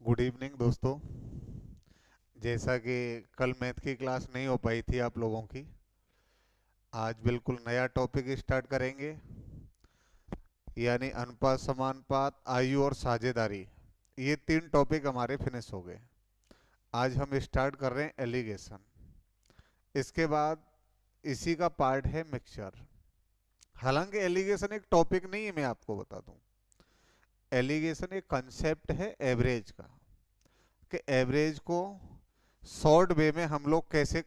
Good evening दोस्तों। जैसा कि कल मैथ की क्लास नहीं हो पाई थी आप लोगों की, आज बिल्कुल नया टॉपिक स्टार्ट करेंगे, यानी अनुपात, समानुपात, आयु और साझेदारी। ये तीन टॉपिक हमारे फिनिश हो गए। आज हम स्टार्ट कर रहे हैं एलिगेशन। इसके बाद इसी का पार्ट है मिक्सचर। हालांकि एलिगेशन एक टॉपिक नहीं है, मैं आपको बता दूं। एलिगेशन एक कंसेप्ट है एवरेज का, कि एवरेज को शॉर्ट वे में हम लोग कैसे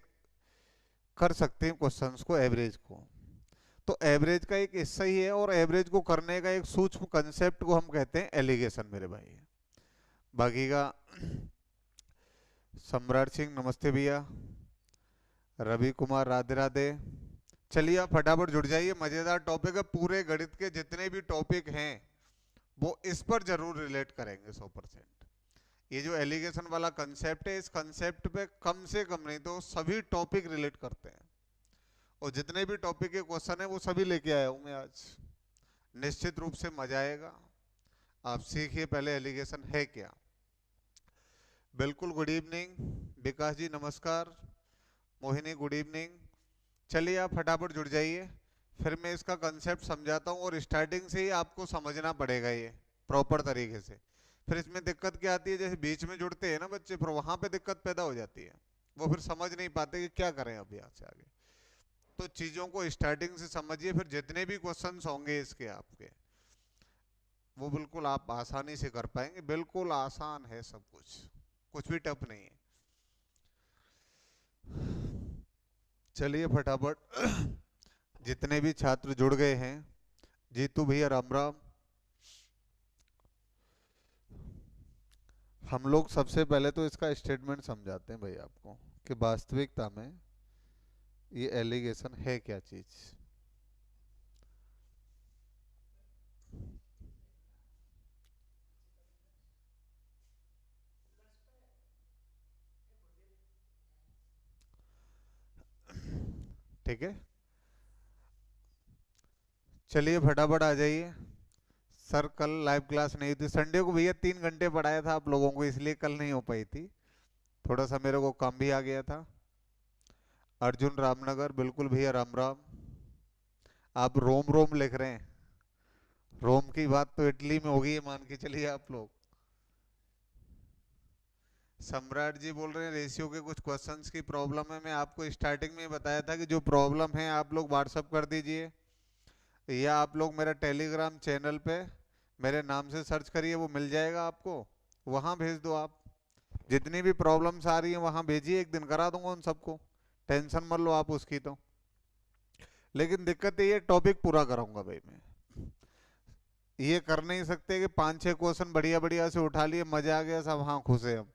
कर सकते हैं क्वेश्चंस को, एवरेज को। तो एवरेज का एक हिस्सा ही है, और एवरेज को करने का एक सूक्ष्म कंसेप्ट को हम कहते हैं एलिगेशन मेरे भाई। बाकी का सम्राट सिंह नमस्ते भैया, रवि कुमार राधे राधे। चलिए आप फटाफट जुड़ जाइए, मजेदार टॉपिक है। पूरे गणित के जितने भी टॉपिक हैं वो इस पर जरूर रिलेट करेंगे 100%। ये जो एलिगेशन वाला कंसेप्ट है, इस कंसेप्ट पे कम से कम नहीं तो सभी टॉपिक रिलेट करते हैं, और जितने भी टॉपिक के क्वेश्चन है वो सभी लेके आया हूं मैं आज। निश्चित रूप से मजा आएगा। आप सीखिए पहले एलिगेशन है क्या। बिल्कुल। गुड इवनिंग विकास जी, नमस्कार। Mohini good evening. चलिए आप फटाफट जुड़ जाइए, फिर मैं इसका कंसेप्ट समझाता हूँ, और स्टार्टिंग से ही आपको समझना पड़ेगा ये प्रॉपर तरीके से। फिर इसमें दिक्कत क्या आती है, जैसे बीच में जुड़ते हैं ना बच्चे, फिर वहां पे दिक्कत पैदा हो जाती है। वो फिर समझ नहीं पाते कि क्या करें अब यहाँ से आगे। तो चीजों को स्टार्टिंग से समझिए, फिर जितने भी क्वेश्चंस होंगे इसके आपके, वो बिल्कुल आप आसानी से कर पाएंगे। बिल्कुल आसान है सब कुछ, कुछ भी टफ नहीं है। चलिए फटाफट जितने भी छात्र जुड़ गए हैं, जीतू भैया राम राम। हम लोग सबसे पहले तो इसका स्टेटमेंट समझाते हैं भाई आपको, कि वास्तविकता में ये एलिगेशन है क्या चीज। ठीक है, चलिए फटाफट आ जाइए। सर कल लाइव क्लास नहीं थी, संडे को भैया 3 घंटे पढ़ाया था आप लोगों को, इसलिए कल नहीं हो पाई थी। थोड़ा सा मेरे को काम भी आ गया था। अर्जुन रामनगर, बिल्कुल भैया राम राम। आप रोम रोम लिख रहे हैं। रोम की बात तो इटली में होगी, ये मान के चलिए आप लोग। सम्राट जी बोल रहे हैं रेशियो के कुछ क्वेश्चंस की प्रॉब्लम है। मैं आपको स्टार्टिंग में बताया था कि जो प्रॉब्लम है आप लोग व्हाट्सअप कर दीजिए, या आप लोग मेरा टेलीग्राम चैनल पे मेरे नाम से सर्च करिए, वो मिल जाएगा आपको। वहां भेज दो आप। जितनी भी प्रॉब्लम्स आ रही हैं वहां भेजिए, एक दिन करा दूंगा उन सबको। टेंशन मत लो आप उसकी तो। लेकिन दिक्कत ये, टॉपिक पूरा कराऊंगा भाई मैं। ये कर नहीं सकते कि 5-6 क्वेश्चन बढ़िया बढ़िया से उठा लिए, मजा आ गया सब, हाँ खुश है हम।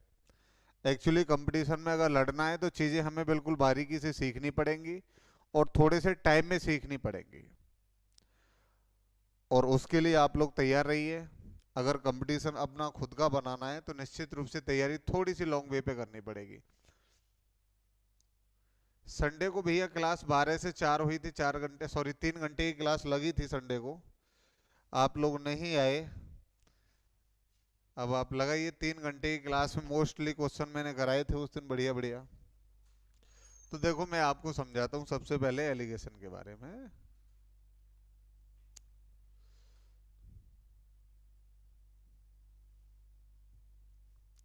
एक्चुअली कंपटीशन में अगर लड़ना है तो चीज़ें हमें बिल्कुल बारीकी से सीखनी पड़ेंगी, और थोड़े से टाइम में सीखनी पड़ेंगी। और उसके लिए आप लोग तैयार रहिए। अगर कंपटीशन अपना खुद का बनाना है तो निश्चित रूप से तैयारी थोड़ी सी लॉन्ग वे पे करनी पड़ेगी। संडे को भैया क्लास 12 से 4 हुई थी, 4 घंटे, सॉरी 3 घंटे की क्लास लगी थी संडे को। आप लोग नहीं आए। अब आप लगाइए 3 घंटे की क्लास में मोस्टली क्वेश्चन मैंने कराए थे उस दिन, बढ़िया बढ़िया। तो देखो मैं आपको समझाता हूँ सबसे पहले एलिगेशन के बारे में।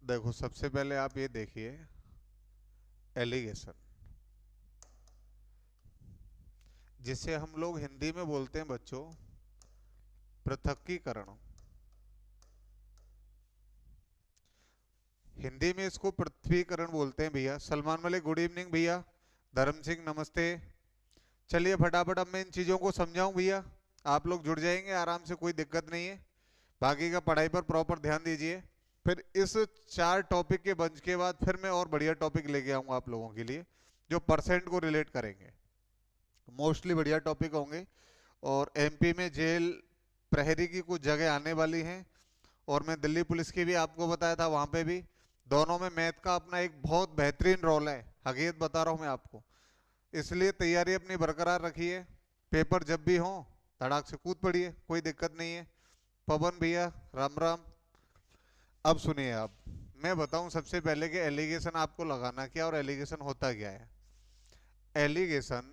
देखो सबसे पहले आप ये देखिए, एलिगेशन जिसे हम लोग हिंदी में बोलते हैं बच्चों पृथक्कीकरण। हिंदी में इसको पृथ्वीकरण बोलते हैं भैया। सलमान मलिक गुड इवनिंग भैया। धर्म सिंह नमस्ते। चलिए फटाफट अब मैं इन चीज़ों को समझाऊं भैया, आप लोग जुड़ जाएंगे आराम से, कोई दिक्कत नहीं है। बाकी का पढ़ाई पर प्रॉपर ध्यान दीजिए। फिर इस 4 टॉपिक के बंच के बाद फिर मैं और बढ़िया टॉपिक लेके आऊंगा आप लोगों के लिए, जो परसेंट को रिलेट करेंगे। मोस्टली बढ़िया टॉपिक होंगे। और एमपी में जेल प्रहरी की कुछ जगह आने वाली हैं, और मैं दिल्ली पुलिस की भी आपको बताया था, वहां पे भी। दोनों में मैथ का अपना एक बहुत बेहतरीन रोल है, हकीकत बता रहा हूं मैं आपको। इसलिए तैयारी अपनी बरकरार रखिए। पेपर जब भी हो धड़ाक से कूद पड़िए, कोई दिक्कत नहीं है। पवन भैया राम राम। अब सुनिए आप, मैं बताऊं सबसे पहले कि एलिगेशन आपको लगाना क्या और एलिगेशन होता क्या है। एलिगेशन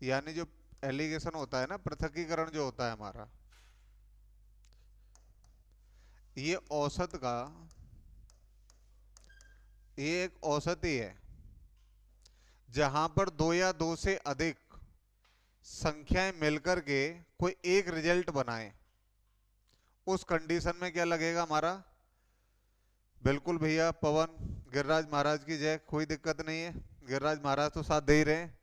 यानी जो एलिगेशन होता है ना, पृथकीकरण जो होता है हमारा, ये औसत का, ये एक औसत ही है जहां पर दो या दो से अधिक संख्याएं मिलकर के कोई एक रिजल्ट बनाए। उस कंडीशन में क्या लगेगा हमारा, बिल्कुल भैया पवन, गिरिराज महाराज की जय, कोई दिक्कत नहीं है, गिरिराज महाराज तो साथ दे ही रहे हैं।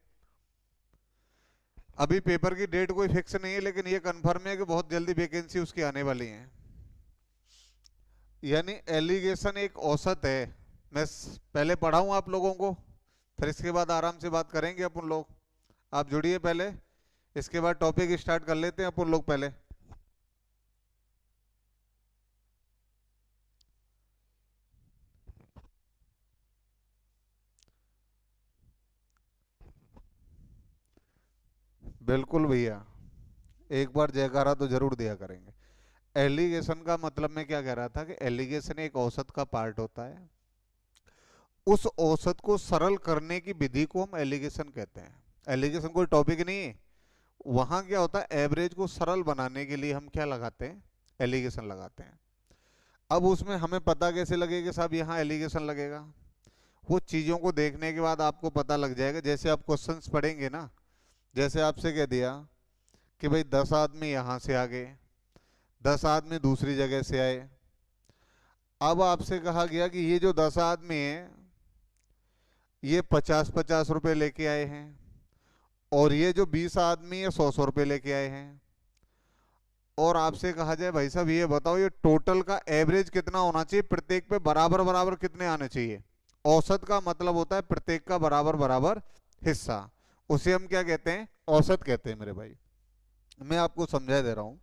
अभी पेपर की डेट कोई फिक्स नहीं है, लेकिन ये कंफर्म है कि बहुत जल्दी वैकेंसी उसकी आने वाली है। यानी एलिगेशन एक औसत है। मैं पहले पढ़ाऊं आप लोगों को, फिर इसके बाद आराम से बात करेंगे अपन लोग। आप जुड़िए पहले, इसके बाद टॉपिक स्टार्ट कर लेते हैं अपन लोग पहले। बिल्कुल भैया, एक बार जयकारा तो जरूर दिया करेंगे। एलिगेशन का मतलब मैं क्या कह रहा था कि एलिगेशन एक औसत का पार्ट होता है। उस औसत को सरल करने की विधि को हम एलिगेशन कहते हैं। एलिगेशन कोई टॉपिक नहीं है। वहां क्या होता है, एवरेज को सरल बनाने के लिए हम क्या लगाते हैं, एलिगेशन लगाते हैं। अब उसमें हमें पता कैसे लगेगा कि साहब यहाँ एलिगेशन लगेगा, वो चीज़ों को देखने के बाद आपको पता लग जाएगा। जैसे आप क्वेश्चंस पढ़ेंगे ना, जैसे आपसे कह दिया कि भाई 10 आदमी यहाँ से आ गए, 10 आदमी दूसरी जगह से आए। अब आपसे कहा गया कि ये जो 10 आदमी हैं ये 50-50 रुपए लेके आए हैं, और ये जो 20 आदमी है 100-100 रुपए लेके आए हैं। और आपसे कहा जाए भाई साहब ये बताओ ये टोटल का एवरेज कितना होना चाहिए, प्रत्येक पे बराबर बराबर कितने आने चाहिए। औसत का मतलब होता है प्रत्येक का बराबर बराबर हिस्सा, उसे हम क्या कहते हैं, औसत कहते हैं मेरे भाई। मैं आपको समझा दे रहा हूं।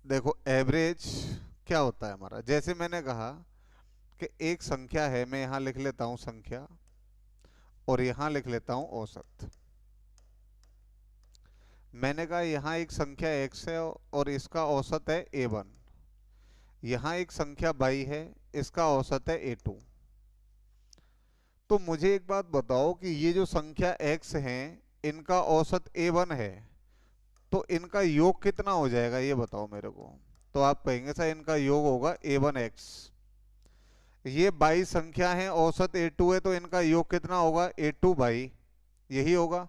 देखो एवरेज क्या होता है हमारा, जैसे मैंने कहा कि एक संख्या है, मैं यहां लिख लेता हूं संख्या, और यहां लिख लेता हूं औसत। मैंने कहा यहां एक संख्या x है और इसका औसत है a1। यहां एक संख्या y है, इसका औसत है a2। तो मुझे एक बात बताओ कि ये जो संख्या x है इनका औसत a1 है, तो इनका योग कितना हो जाएगा ये बताओ मेरे को। तो आप कहेंगे सर इनका योग होगा a1x। ये y संख्या है, औसत a2 है, तो इनका योग कितना होगा, a2y, यही होगा।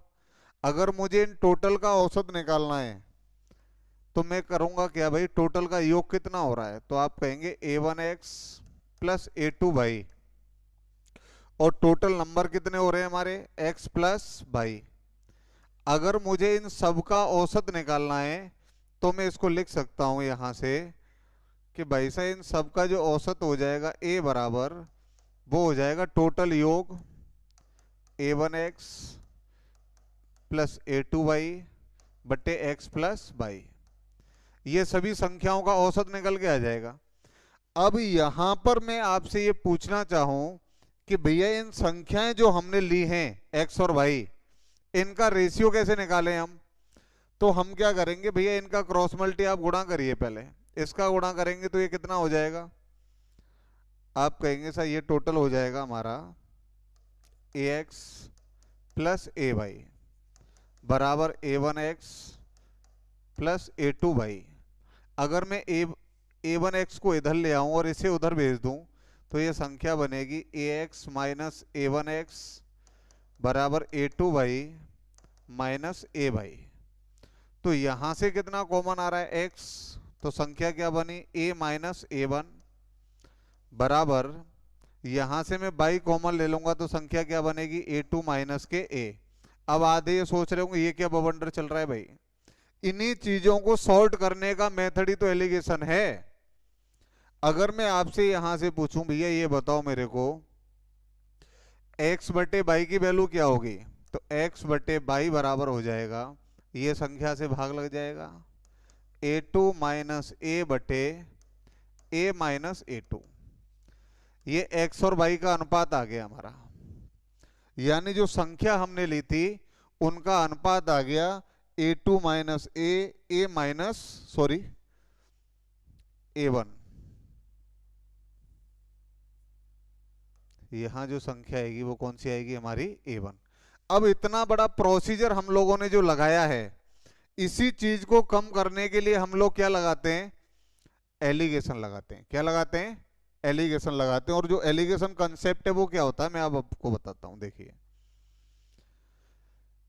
अगर मुझे इन टोटल का औसत निकालना है तो मैं करूंगा क्या भाई, टोटल का योग कितना हो रहा है, तो आप कहेंगे a1x प्लस a2y, और टोटल नंबर कितने हो रहे हैं हमारे, x प्लस y। अगर मुझे इन सब का औसत निकालना है तो मैं इसको लिख सकता हूं यहां से कि भाई साहब इन सब का जो औसत हो जाएगा a बराबर, वो हो जाएगा टोटल योग a1x प्लस a2y बट्टे x प्लस y। ये सभी संख्याओं का औसत निकल के आ जाएगा। अब यहां पर मैं आपसे ये पूछना चाहूं कि भैया इन संख्याएं जो हमने ली हैं x और y, इनका रेशियो कैसे निकालें हम। तो हम क्या करेंगे भैया, इनका क्रॉस मल्टी आप गुणा करिए, पहले इसका गुणा करेंगे तो ये कितना हो जाएगा, आप कहेंगे सर ये टोटल हो जाएगा हमारा ax प्लस ay बराबर a1x प्लस a2y। अगर मैं a1x को इधर ले आऊं और इसे उधर भेज दूं तो ये संख्या बनेगी ax माइनस a1x बराबर a2y माइनस ay। तो यहां से कितना कॉमन आ रहा है x, तो संख्या क्या बनी a माइनस a1 बराबर, यहां से मैं y कॉमन ले लूंगा तो संख्या क्या बनेगी a2 माइनस के a। अब आधे ये सोच रहे होंगे ये क्या बवंडर चल रहा है भाई। इन्हीं चीजों को सॉल्व करने का मेथड ही तो एलिगेशन है। अगर मैं आपसे यहां से पूछूं भैया ये बताओ मेरे को x बटे बाई की वैल्यू क्या होगी, तो x बटे बाई बराबर हो जाएगा, ये संख्या से भाग लग जाएगा a2 माइनस a बटे a माइनस a2। ये x और y का अनुपात आ गया हमारा, यानी जो संख्या हमने ली थी उनका अनुपात आ गया a2 minus a minus a1। यहाँ जो संख्या आएगी वो कौन सी आएगी, हमारी A1। अब इतना बड़ा प्रोसीजर हम लोगों ने जो लगाया है, इसी चीज को कम करने के लिए हम लोग क्या लगाते हैं, एलिगेशन लगाते हैं। क्या लगाते हैं, एलिगेशन लगाते हैं। और जो एलिगेशन कंसेप्ट है वो क्या होता है, मैं अब आपको बताता हूं। देखिए,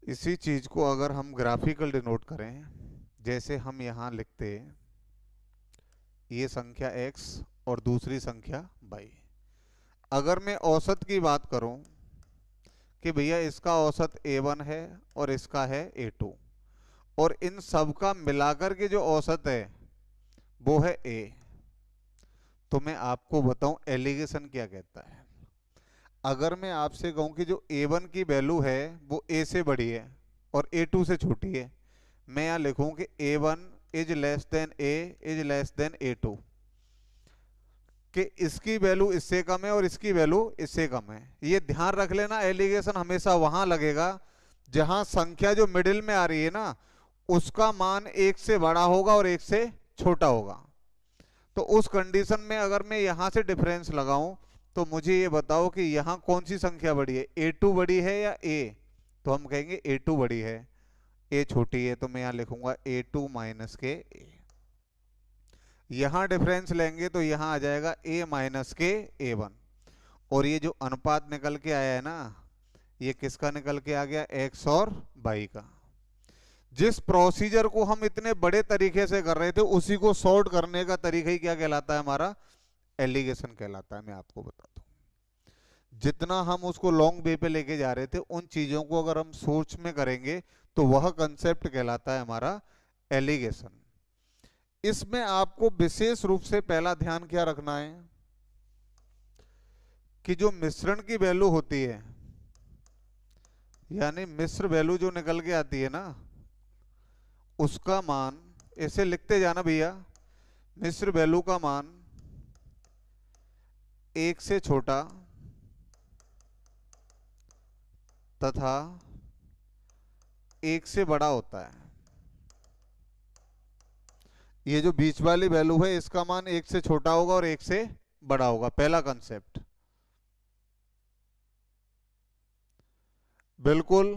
इसी चीज को अगर हम ग्राफिकल डिनोट करें, जैसे हम यहां लिखते हैं ये संख्या x और दूसरी संख्या y। अगर मैं औसत की बात करूं कि भैया इसका औसत A1 है और इसका है A2, और इन सब का मिलाकर के जो औसत है वो है A, तो मैं आपको बताऊं एलिगेशन क्या कहता है। अगर मैं आपसे कहूं कि जो A1 की वैल्यू है वो A से बड़ी है और A2 से छोटी है, मैं यहां लिखूं कि A1 is less than A is less than A2, कि इसकी वैल्यू इससे कम है और इसकी वैल्यू इससे कम है। ये ध्यान रख लेना, एलिगेशन हमेशा वहां लगेगा जहां संख्या जो मिडिल में आ रही है ना, उसका मान एक से बड़ा होगा और एक से छोटा होगा। तो उस कंडीशन में अगर मैं यहां से डिफरेंस लगाऊं तो मुझे ये बताओ कि यहां कौन सी संख्या बड़ी है, A2 बड़ी है या A? तो हम कहेंगे A2 बड़ी है, A छोटी है, तो मैं यहां लिखूंगा A2 माइनस के A। यहां डिफरेंस लेंगे तो यहां आ जाएगा A माइनस के A1। और ये जो अनुपात निकल के आया है ना, ये किसका निकल के आ गया, x और y का। जिस प्रोसीजर को हम इतने बड़े तरीके से कर रहे थे उसी को सॉर्ट करने का तरीका ही क्या कहलाता है, हमारा एलिगेशन कहलाता है। मैं आपको बताता हूं, जितना हम उसको लॉन्ग वे पे लेके जा रहे थे, उन चीजों को अगर हम सोच में करेंगे तो वह कंसेप्ट कहलाता है हमारा एलिगेशन। इसमें आपको विशेष रूप से पहला ध्यान क्या रखना है कि जो मिश्रण की वैल्यू होती है, यानी मिश्र वैल्यू जो निकल के आती है ना, उसका मान ऐसे लिखते जाना भैया, मिश्र वैल्यू का मान एक से छोटा तथा एक से बड़ा होता है। ये जो बीच वाली वैल्यू है इसका मान एक से छोटा होगा और एक से बड़ा होगा, पहला कंसेप्ट। बिल्कुल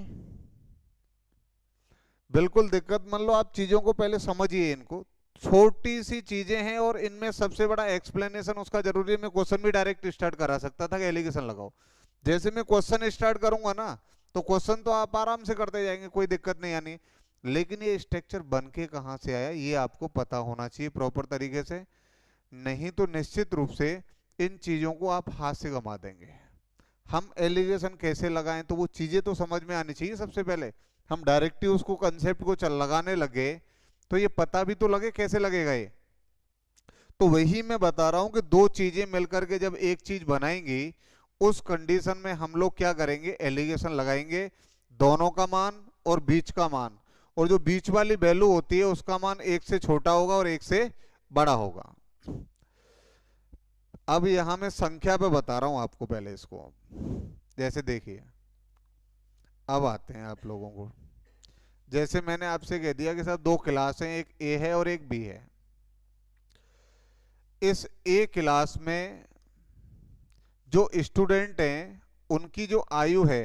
बिल्कुल दिक्कत मान लो, आप चीजों को पहले समझिए, इनको छोटी सी चीजें हैं और इनमें सबसे बड़ा एक्सप्लेनेशन उसका जरूरी है। मैं क्वेश्चन भी डायरेक्ट स्टार्ट करा सकता था कि एलिगेशन लगाओ। जैसे मैं क्वेश्चन स्टार्ट करूंगा ना, तो क्वेश्चन तो आप आराम से करते जाएंगे, कोई दिक्कत नहीं आनी। लेकिन ये स्ट्रक्चर बन के कहां से आया ये आपको पता होना चाहिए प्रॉपर तरीके से, नहीं तो निश्चित रूप से इन चीजों को आप हाथ से गंवा देंगे। हम एलिगेशन कैसे लगाएं तो वो चीजें तो समझ में आनी चाहिए सबसे पहले। हम डायरेक्टली उसको कंसेप्ट को चल लगाने लगे तो ये पता भी तो लगे कैसे लगेगा ये। तो वही मैं बता रहा हूं कि दो चीजें मिलकर के जब एक चीज बनाएंगी, उस कंडीशन में हम लोग क्या करेंगे, एलिगेशन लगाएंगे। दोनों का मान और बीच का मान, और जो बीच वाली वैल्यू होती है उसका मान एक से छोटा होगा और एक से बड़ा होगा। अब यहां मैं संख्या पे बता रहा हूं आपको पहले इसको। जैसे देखिए, अब आते हैं आप लोगों को, जैसे मैंने आपसे कह दिया कि सर दो क्लास हैं, एक ए है और एक बी है। इस ए क्लास में जो स्टूडेंट हैं उनकी जो आयु है,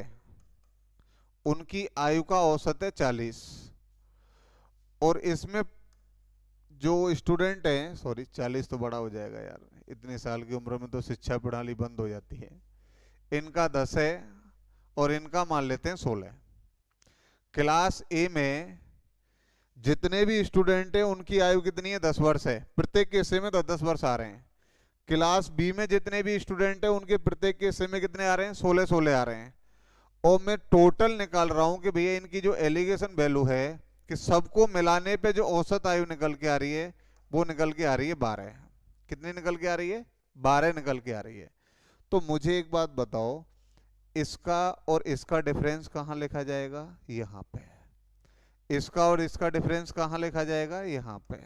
उनकी आयु का औसत है 40। और इसमें जो स्टूडेंट हैं, सॉरी 40 तो बड़ा हो जाएगा यार, इतने साल की उम्र में तो शिक्षा प्रणाली बंद हो जाती है। इनका 10 है और इनका मान लेते हैं 16। क्लास ए में जितने भी स्टूडेंट हैं उनकी आयु कितनी है, 10 वर्ष है। प्रत्येक के हिस्से में 10-10 वर्ष आ रहे हैं। क्लास बी में जितने भी स्टूडेंट हैं उनके प्रत्येक के हिस्से में कितने आ रहे हैं, 16-16 आ रहे हैं। और मैं टोटल निकाल रहा हूं कि भैया इनकी जो एलिगेशन वैल्यू है कि सबको मिलाने पे जो औसत आयु निकल के आ रही है वो निकल के आ रही है 12। कितनी निकल के आ रही है, 12 निकल के आ रही है। तो मुझे एक बात बताओ, इसका और इसका डिफरेंस कहां लिखा जाएगा, यहां पे। इसका और इसका डिफरेंस कहां लिखा जाएगा, यहां पे।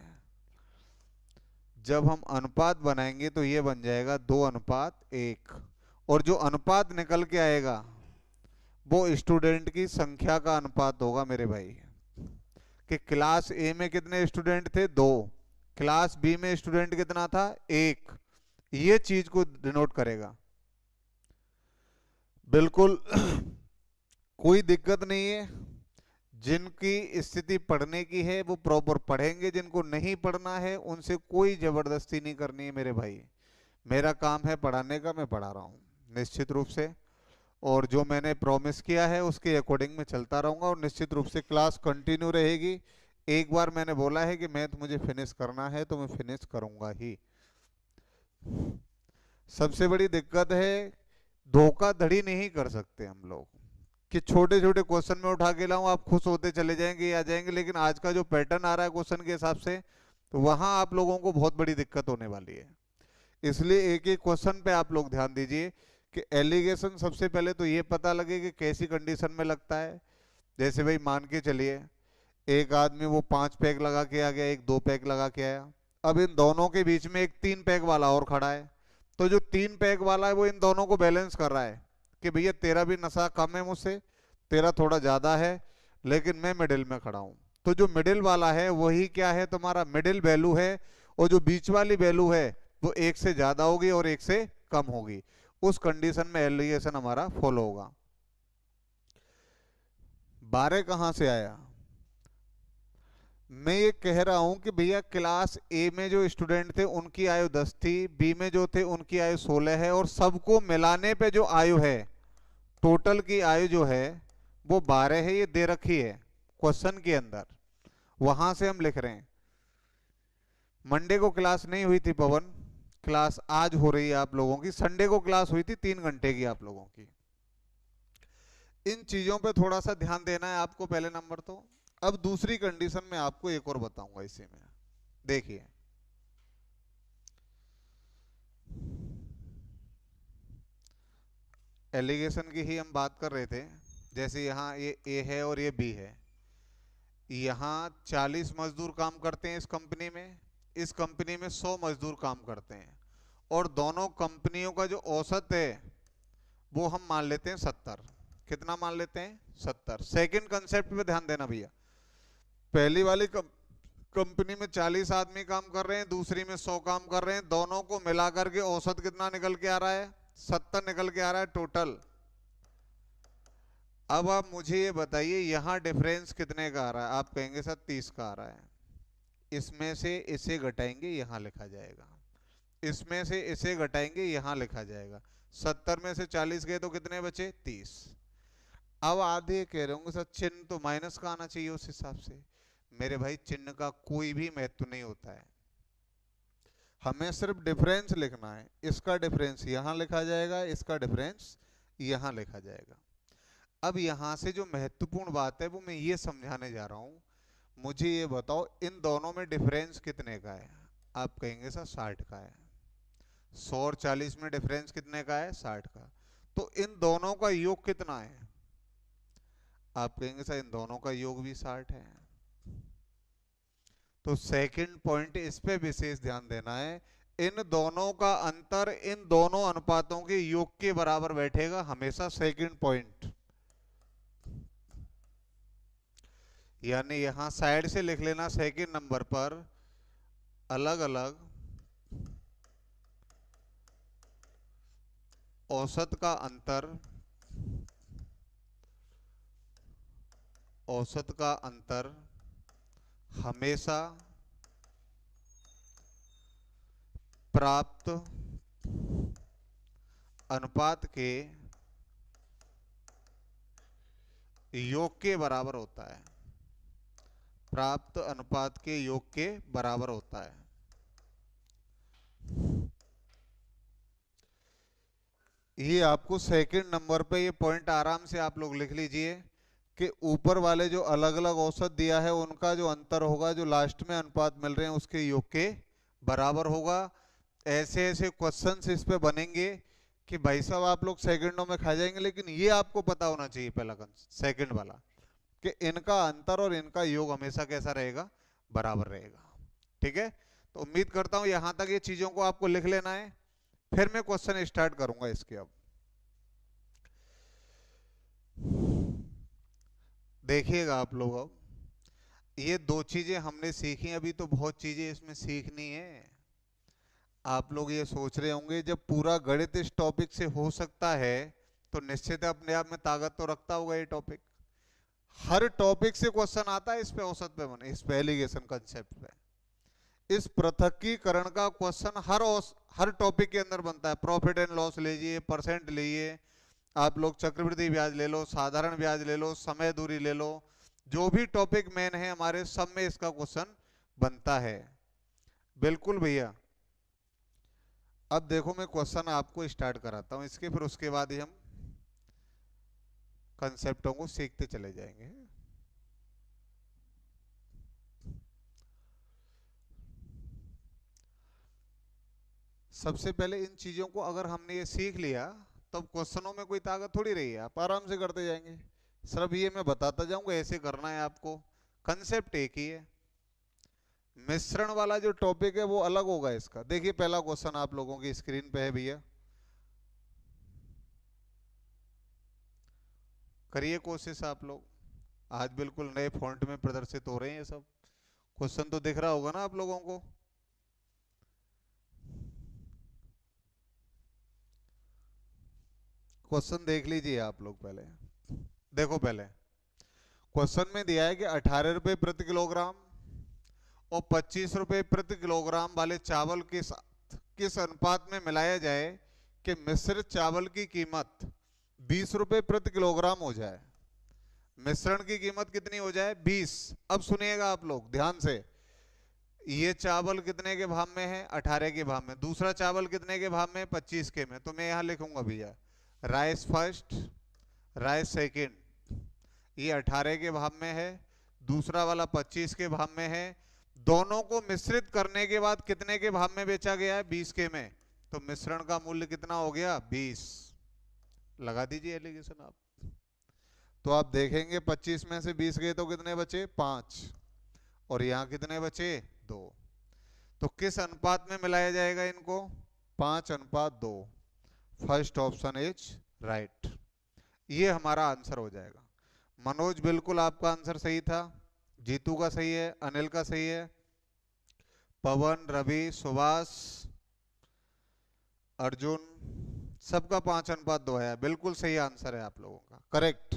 जब हम अनुपात बनाएंगे तो ये बन जाएगा 2:1। और जो अनुपात निकल के आएगा वो स्टूडेंट की संख्या का अनुपात होगा मेरे भाई। कि क्लास ए में कितने स्टूडेंट थे, 2। क्लास बी में स्टूडेंट कितना था, 1। ये चीज को डिनोट करेगा। बिल्कुल कोई दिक्कत नहीं है। जिनकी स्थिति पढ़ने की है वो प्रॉपर पढ़ेंगे, जिनको नहीं पढ़ना है उनसे कोई जबरदस्ती नहीं करनी है मेरे भाई। मेरा काम है पढ़ाने का, मैं पढ़ा रहा हूँ निश्चित रूप से। और जो मैंने प्रॉमिस किया है उसके अकॉर्डिंग मैं चलता रहूँगा, और निश्चित रूप से क्लास कंटिन्यू रहेगी। एक बार मैंने बोला है कि मैथ मुझे फिनिश करना है तो मैं फिनिश करूँगा ही। सबसे बड़ी दिक्कत है धोखाधड़ी नहीं कर सकते हम लोग कि छोटे छोटे क्वेश्चन में उठा के लाऊं, आप खुश होते चले जाएंगे आ जाएंगे, लेकिन आज का जो पैटर्न आ रहा है क्वेश्चन के हिसाब से, तो वहां आप लोगों को बहुत बड़ी दिक्कत होने वाली है। इसलिए एक एक क्वेश्चन पे आप लोग ध्यान दीजिए कि एलिगेशन सबसे पहले तो ये पता लगे कि कैसी कंडीशन में लगता है। जैसे भाई मान के चलिए एक आदमी वो 5 पैक लगा के आ गया, एक 2 पैक लगा के आया। अब इन दोनों के बीच में एक 3 पैक वाला और खड़ा है, तो जो 3 पैक वाला है वो इन दोनों को बैलेंस कर रहा है कि भैया तेरा भी नशा कम है मुझसे, तेरा थोड़ा ज्यादा है, लेकिन मैं मिडिल में खड़ा हूं। तो जो मिडिल वाला है वही क्या है, तुम्हारा मिडिल वैल्यू है। और जो बीच वाली वैल्यू है वो एक से ज्यादा होगी और एक से कम होगी। उस कंडीशन में एलिगेशन हमारा फॉलो होगा। 12 कहां से आया? मैं ये कह रहा हूं कि भैया क्लास ए में जो स्टूडेंट थे उनकी आयु 10 थी, बी में जो थे उनकी आयु 16 है, और सबको मिलाने पे जो आयु है, टोटल की आयु जो है वो 12 है। ये दे रखी है क्वेश्चन के अंदर, वहां से हम लिख रहे हैं। मंडे को क्लास नहीं हुई थी पवन, क्लास आज हो रही है आप लोगों की। संडे को क्लास हुई थी 3 घंटे की आप लोगों की। इन चीजों पे थोड़ा सा ध्यान देना है आपको पहले नंबर तो। अब दूसरी कंडीशन में आपको एक और बताऊंगा इसी में, देखिए। एलिगेशन की ही हम बात कर रहे थे। जैसे यहाँ ये ए है और ये बी है। यहाँ 40 मजदूर काम करते हैं इस कंपनी में, इस कंपनी में 100 मजदूर काम करते हैं, और दोनों कंपनियों का जो औसत है वो हम मान लेते हैं 70। कितना मान लेते हैं? 70। सेकंड कंसेप्ट पे ध्यान देना भैया। पहली वाली कंपनी में 40 आदमी काम कर रहे हैं, दूसरी में 100 काम कर रहे हैं, दोनों को मिलाकर के औसत कितना निकल के आ रहा है? 70 निकल के आ रहा है टोटल। अब आप मुझे ये बताइए यहां डिफरेंस कितने का आ रहा है? आप कहेंगे सर 30 का आ रहा है। इसमें से इसे घटाएंगे, यहां लिखा जाएगा। इसमें से इसे घटाएंगे, यहां लिखा जाएगा। 70 में से 40 गए तो कितने बचे? 30। अब आधे कह रहे होंगे सर चिन्ह तो माइनस का आना चाहिए उस हिसाब से। मेरे भाई चिन्ह का कोई भी महत्व नहीं होता है, हमें सिर्फ डिफरेंस लिखना है। इसका डिफरेंस यहां लिखा जाएगा, इसका डिफरेंस यहां लिखा जाएगा। अब यहां से जो महत्वपूर्ण बात है वो मैं ये समझाने जा रहा हूं। मुझे ये बताओ इन दोनों में डिफरेंस कितने का है? आप कहेंगे सर 60 का है। 100 और 40 में डिफरेंस कितने का है? 60 का। तो इन दोनों का योग कितना है? आप कहेंगे सर इन दोनों का योग भी 60 है। तो सेकंड पॉइंट, इस पे विशेष ध्यान देना है। इन दोनों का अंतर इन दोनों अनुपातों के योग के बराबर बैठेगा हमेशा। सेकंड पॉइंट यानी यहां साइड से लिख लेना सेकंड नंबर पर, अलग अलग औसत का अंतर, औसत का अंतर हमेशा प्राप्त अनुपात के योग के बराबर होता है। प्राप्त अनुपात के योग के बराबर होता है। ये आपको सेकंड नंबर पे ये पॉइंट आराम से आप लोग लिख लीजिए कि ऊपर वाले जो अलग अलग औसत दिया है उनका जो अंतर होगा, जो लास्ट में अनुपात मिल रहे हैं उसके योग के बराबर होगा। ऐसे ऐसे क्वेश्चंस इस पे बनेंगे कि भाई साहब आप लोग सेकंडों में खा जाएंगे, लेकिन ये आपको पता होना चाहिए पहला सेकंड वाला कि इनका अंतर और इनका योग हमेशा कैसा रहेगा? बराबर रहेगा। ठीक है, तो उम्मीद करता हूं यहां तक ये चीजों को आपको लिख लेना है, फिर मैं क्वेश्चन स्टार्ट करूंगा इसके। अब देखिएगा आप लोग, अब ये दो चीजें हमने सीखी, अभी तो बहुत चीजें इसमें सीखनी है। आप लोग ये सोच रहे होंगे जब पूरा गणित इस टॉपिक से हो सकता है तो निश्चित है अपने आप में ताकत तो रखता होगा ये टॉपिक। हर टॉपिक से क्वेश्चन आता है इस पे, औसत पे बने, इस पे एलिगेशन कंसेप्ट पे। इस पृथकीकरण का क्वेश्चन हर टॉपिक के अंदर बनता है। प्रॉफिट एंड लॉस लीजिए, परसेंट लीजिए, आप लोग चक्रवृद्धि ब्याज ले लो, साधारण ब्याज ले लो, समय दूरी ले लो, जो भी टॉपिक मेन है हमारे सब में इसका क्वेश्चन बनता है। बिल्कुल भैया। अब देखो मैं क्वेश्चन आपको स्टार्ट कराता हूं इसके, फिर उसके बाद ही हम कंसेप्टों को सीखते चले जाएंगे। सबसे पहले इन चीजों को अगर हमने ये सीख लिया तब क्वेश्चनों में कोई ताकत थोड़ी रही है, आप आराम से करते जाएंगे। सिर्फ ये मैं बताता जाऊंगा ऐसे करना है आपको, कंसेप्ट एक ही है। मिश्रण वाला जो टॉपिक है वो अलग होगा इसका। देखिए पहला क्वेश्चन आप लोगों की स्क्रीन पे है भैया, करिए कोशिश आप लोग। आज बिल्कुल नए फॉन्ट में प्रदर्शित हो रहे हैं ये सब क्वेश्चन, तो दिख रहा होगा ना आप लोगों को। क्वेश्चन देख लीजिए आप लोग पहले। देखो पहले क्वेश्चन में दिया है कि 18 रुपए प्रति किलोग्राम और 25 रुपए प्रति किलोग्राम वाले चावल के साथ किस अनुपात में मिलाया जाए कि मिश्रित चावल की कीमत 20 रुपए प्रति किलोग्राम हो जाए। मिश्रण की कीमत कितनी हो जाए? 20। अब सुनिएगा आप लोग ध्यान से, ये चावल कितने के भाव में है? 18 के भाव में। दूसरा चावल कितने के भाव में? 25 के में। तो मैं यहां लिखूंगा भैया राइस फर्स्ट, राइस सेकंड। ये 18 के भाव में है, दूसरा वाला 25 के भाव में है। दोनों को मिश्रित करने के बाद कितने के भाव में बेचा गया है? 20 के में। तो मिश्रण का मूल्य कितना हो गया? 20। लगा दीजिए एलिगेशन आप। तो आप देखेंगे 25 में से 20 गए तो कितने बचे? 5। और यहां कितने बचे? 2। तो किस अनुपात में मिलाया जाएगा इनको? 5:2। First option is right. ये हमारा आंसर हो जाएगा। मनोज बिल्कुल आपका आंसर सही था, जीतू का सही है, अनिल का सही है, पवन, रवि, सुभाष, अर्जुन, सबका 5:2 है। बिल्कुल सही आंसर है आप लोगों का, करेक्ट।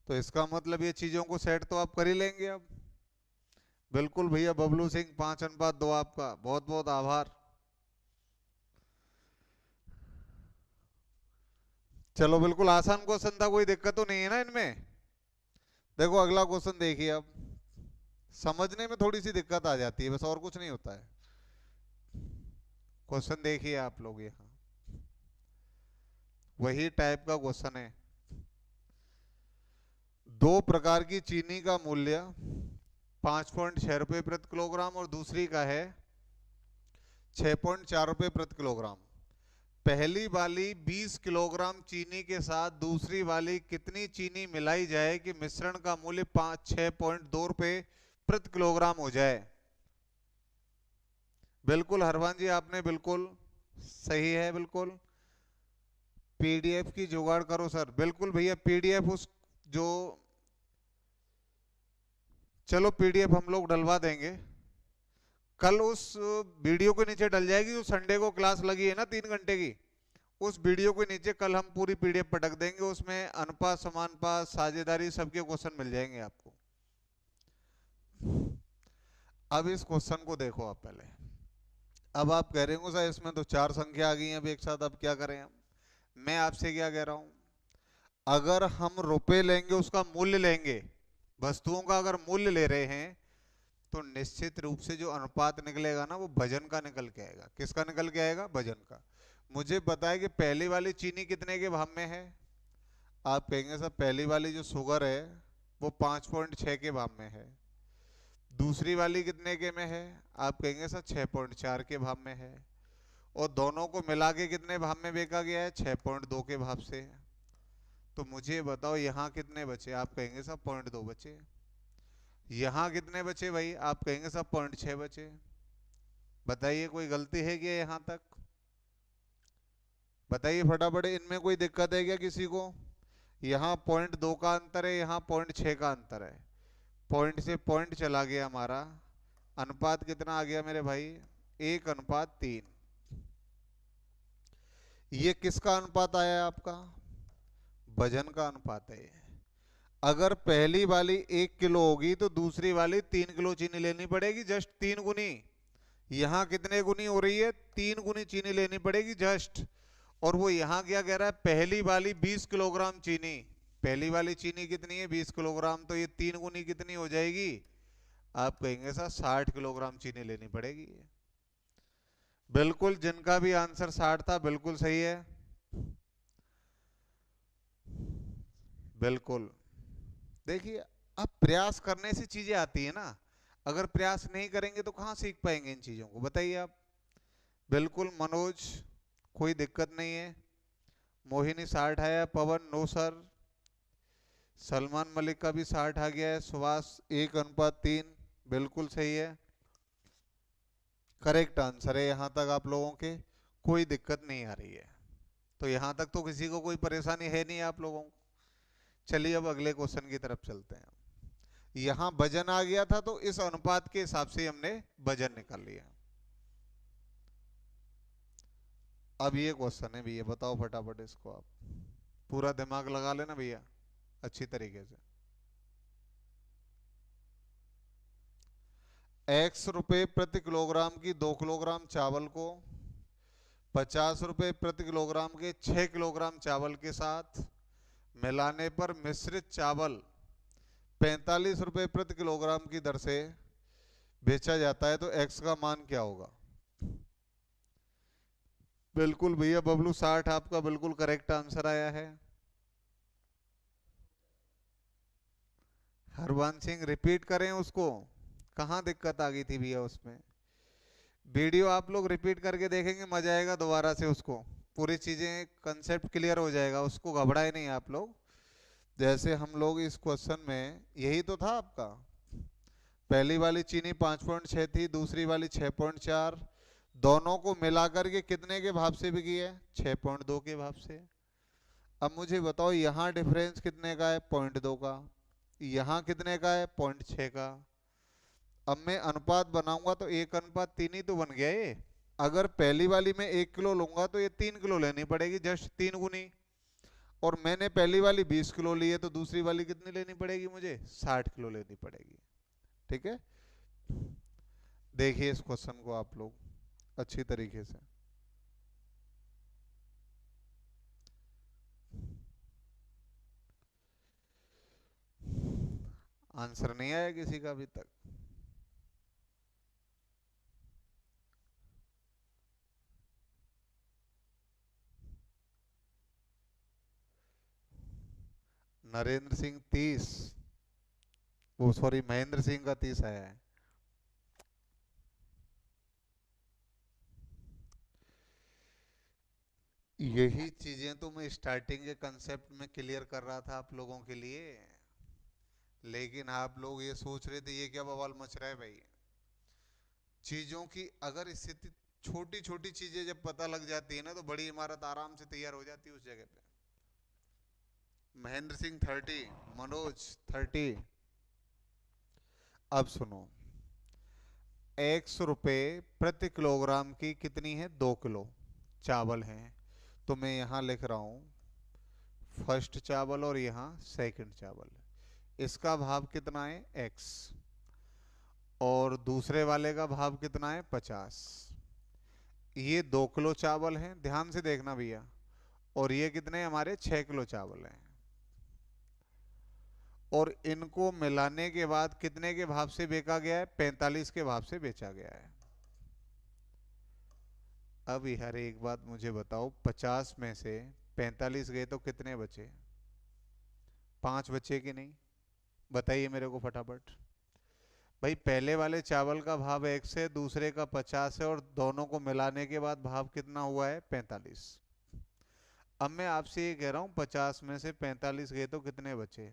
तो इसका मतलब ये चीजों को सेट तो आप कर ही लेंगे अब। बिल्कुल भैया बबलू सिंह 5:2 आपका बहुत बहुत आभार। चलो बिल्कुल आसान क्वेश्चन था, कोई दिक्कत तो नहीं है ना इनमें। देखो अगला क्वेश्चन देखिए, अब समझने में थोड़ी सी दिक्कत आ जाती है बस, और कुछ नहीं होता है। क्वेश्चन देखिए आप लोग, यहाँ वही टाइप का क्वेश्चन है। 2 प्रकार की चीनी का मूल्य 5.6 रुपए प्रति किलोग्राम और दूसरी का है 6.4 रुपए प्रति किलोग्राम। पहली वाली 20 किलोग्राम चीनी के साथ दूसरी वाली कितनी चीनी मिलाई जाए कि मिश्रण का मूल्य 6.2 रुपए प्रति किलोग्राम हो जाए? बिल्कुल हरवान जी आपने बिल्कुल सही है, बिल्कुल। पीडीएफ की जुगाड़ करो सर। बिल्कुल भैया पीडीएफ उस जो, चलो पीडीएफ हम लोग डलवा देंगे, कल उस वीडियो के नीचे डल जाएगी जो संडे को क्लास लगी है ना 3 घंटे की, उस वीडियो के नीचे कल हम पूरी पीडीएफ पटक देंगे। उसमें अनुपात, समानुपात, साझेदारी सबके क्वेश्चन मिल जाएंगे आपको। अब इस क्वेश्चन को देखो आप पहले। अब आप कह रहे हो सर इसमें तो 4 संख्या आ गई हैं अब एक साथ, अब क्या करें हम? मैं आपसे क्या कह रहा हूं, अगर हम रुपए लेंगे, उसका मूल्य लेंगे, वस्तुओं का अगर मूल्य ले रहे हैं, तो निश्चित रूप से जो अनुपात निकलेगा ना वो वजन का निकल के आएगा। किसका निकल के आएगा? वजन का। मुझे बताया कि पहली वाली चीनी कितने के भाव में है? आप कहेंगे सर पहली वाली जो शुगर है वो 5.6 के भाव में है, दूसरी वाली कितने के में है? आप कहेंगे सर 6.4 के भाव में है, और दोनों को मिला के कितने भाव में बेचा गया है? 6.2 के भाव से। तो मुझे बताओ यहाँ कितने बचे? आप कहेंगे सर 0.2 बचे। यहाँ कितने बचे भाई? आप कहेंगे सर 0.6 बचे। बताइए कोई गलती है क्या यहाँ तक? बताइए फटाफट, इनमें कोई दिक्कत है क्या किसी को? यहाँ 0.2 का अंतर है, यहाँ 0.6 का अंतर है। पॉइंट से पॉइंट चला गया हमारा। अनुपात कितना आ गया मेरे भाई? 1:3। ये किसका अनुपात आया है आपका? वजन का अनुपात है ये। अगर पहली वाली 1 किलो होगी तो दूसरी वाली 3 किलो चीनी लेनी पड़ेगी, जस्ट 3 गुनी। यहाँ कितने गुनी हो रही है? 3 गुनी चीनी लेनी पड़ेगी जस्ट। और वो यहाँ क्या कह रहा है? पहली वाली 20 किलोग्राम चीनी। पहली वाली चीनी कितनी है? 20 किलोग्राम। तो ये 3 गुनी कितनी हो जाएगी? आप कहेंगे सर 60 किलोग्राम चीनी लेनी पड़ेगी। बिल्कुल, जिनका भी आंसर 60 था बिल्कुल सही है। बिल्कुल। देखिए, अब प्रयास करने से चीजें आती है ना। अगर प्रयास नहीं करेंगे तो कहाँ सीख पाएंगे इन चीजों को? बताइए आप। बिल्कुल मनोज, कोई दिक्कत नहीं है। मोहिनी 60 आया। पवन नो सर। सलमान मलिक का भी 60 आ गया है। सुभाष 1:3। बिल्कुल सही है, करेक्ट आंसर है। यहां तक आप लोगों के कोई दिक्कत नहीं आ रही है। तो यहां तक तो किसी को कोई परेशानी है नहीं आप लोगों को। चलिए अब अगले क्वेश्चन की तरफ चलते हैं। यहां वजन आ गया था तो इस अनुपात के हिसाब से हमने वजन निकाल लिया। अब ये क्वेश्चन है भैया, बताओ फटाफट इसको। आप पूरा दिमाग लगा लेना भैया अच्छी तरीके से। x रुपए प्रति किलोग्राम की 2 किलोग्राम चावल को 50 रुपए प्रति किलोग्राम के 6 किलोग्राम चावल के साथ मिलाने पर मिश्रित चावल 45 रुपए प्रति किलोग्राम की दर से बेचा जाता है, तो x का मान क्या होगा? बिल्कुल भैया बबलू 60 आपका बिल्कुल करेक्ट आंसर आया है। हरवंश सिंह रिपीट करें उसको? कहाँ दिक्कत आ गई थी भैया उसमें? वीडियो आप लोग रिपीट करके देखेंगे, मजा आएगा दोबारा से उसको। पूरी चीजें कंसेप्ट क्लियर हो जाएगा, उसको घबराए नहीं आप लोग। जैसे हम लोग इस क्वेश्चन में यही तो था आपका। पहली वाली चीनी 5.6 थी, दूसरी वाली 6.4। दोनों को मिलाकर के कितने के भाव से बिकी है? 6.2 के भाव से। अब मुझे बताओ यहाँ डिफरेंस कितने का है? 0.2 का। यहाँ कितने का है? 0.6 का। अब मैं अनुपात बनाऊंगा तो 1:3 ही तो बन गया ये। अगर पहली वाली में 1 किलो लूंगा तो ये 3 किलो लेनी पड़ेगी, जस्ट 3 गुनी। और मैंने पहली वाली 20 किलो ली है तो दूसरी वाली कितनी लेनी पड़ेगी? मुझे 60 किलो लेनी पड़ेगी। ठीक है, देखिए इस क्वेश्चन को आप लोग अच्छी तरीके से। आंसर नहीं आया किसी का अभी तक? नरेंद्र सिंह 30, वो सॉरी महेंद्र सिंह का 30 आया है। यही चीजें तो मैं स्टार्टिंग के कंसेप्ट में क्लियर कर रहा था आप लोगों के लिए। लेकिन आप लोग ये सोच रहे थे ये क्या बवाल मच रहा है भाई। चीजों की अगर स्थिति, छोटी छोटी चीजें जब पता लग जाती है ना तो बड़ी इमारत आराम से तैयार हो जाती है उस जगह पे। महेंद्र सिंह 30, मनोज 30। अब सुनो, ₹100 प्रति किलोग्राम की कितनी है? 2 किलो चावल हैं। तो मैं यहाँ लिख रहा हूँ फर्स्ट चावल और यहाँ सेकंड चावल। इसका भाव कितना है? x। और दूसरे वाले का भाव कितना है? 50। ये 2 किलो चावल हैं, ध्यान से देखना भैया। और ये कितने हमारे? 6 किलो चावल हैं। और इनको मिलाने के बाद कितने के भाव से बेचा गया है? 45 के भाव से बेचा गया है। अब यार एक बात मुझे बताओ, 50 में से 45 गए तो कितने बचे? 5 बचे कि नहीं? बताइए मेरे को फटाफट। भाई पहले वाले चावल का भाव 1 है, दूसरे का 50 है, और दोनों को मिलाने के बाद भाव कितना हुआ है? 45। अब मैं आपसे ये कह रहा हूँ 50 में से 45 गए तो कितने बचे?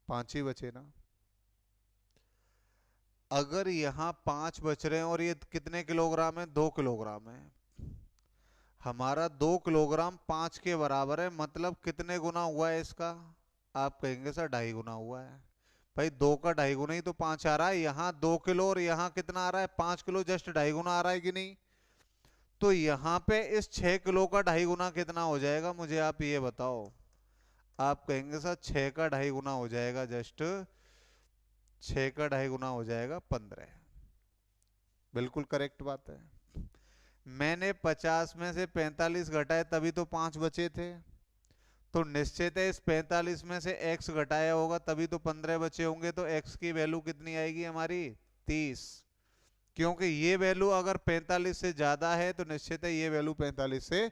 5 ही बचे ना। अगर यहाँ 5 बच रहे हैं और ये कितने किलोग्राम है? 2 किलोग्राम है। हमारा 2 किलोग्राम 5 के बराबर है, मतलब कितने गुना हुआ है इसका? आप कहेंगे सर 2.5 गुना हुआ है। भाई 2 का 2.5 गुना ही तो 5 आ रहा है। यहाँ 2 किलो और यहाँ कितना आ रहा है? 5 किलो, जस्ट 2.5 गुना आ रहा है कि नहीं? तो यहाँ पे इस 6 किलो का 2.5 गुना कितना हो जाएगा? मुझे आप ये बताओ। आप कहेंगे सर 6 का 2.5 गुना हो जाएगा, जस्ट 6 का 2.5 गुना हो जाएगा 15। बिल्कुल करेक्ट बात है। मैंने 50 में से 45 घटाए तभी तो 5 बचे थे, तो निश्चित है इस 45 में से x घटाया होगा तभी तो 15 बचे होंगे, तो x की वैल्यू कितनी आएगी हमारी 30। क्योंकि ये वैल्यू अगर 45 से ज्यादा है तो निश्चित है ये वैल्यू 45 से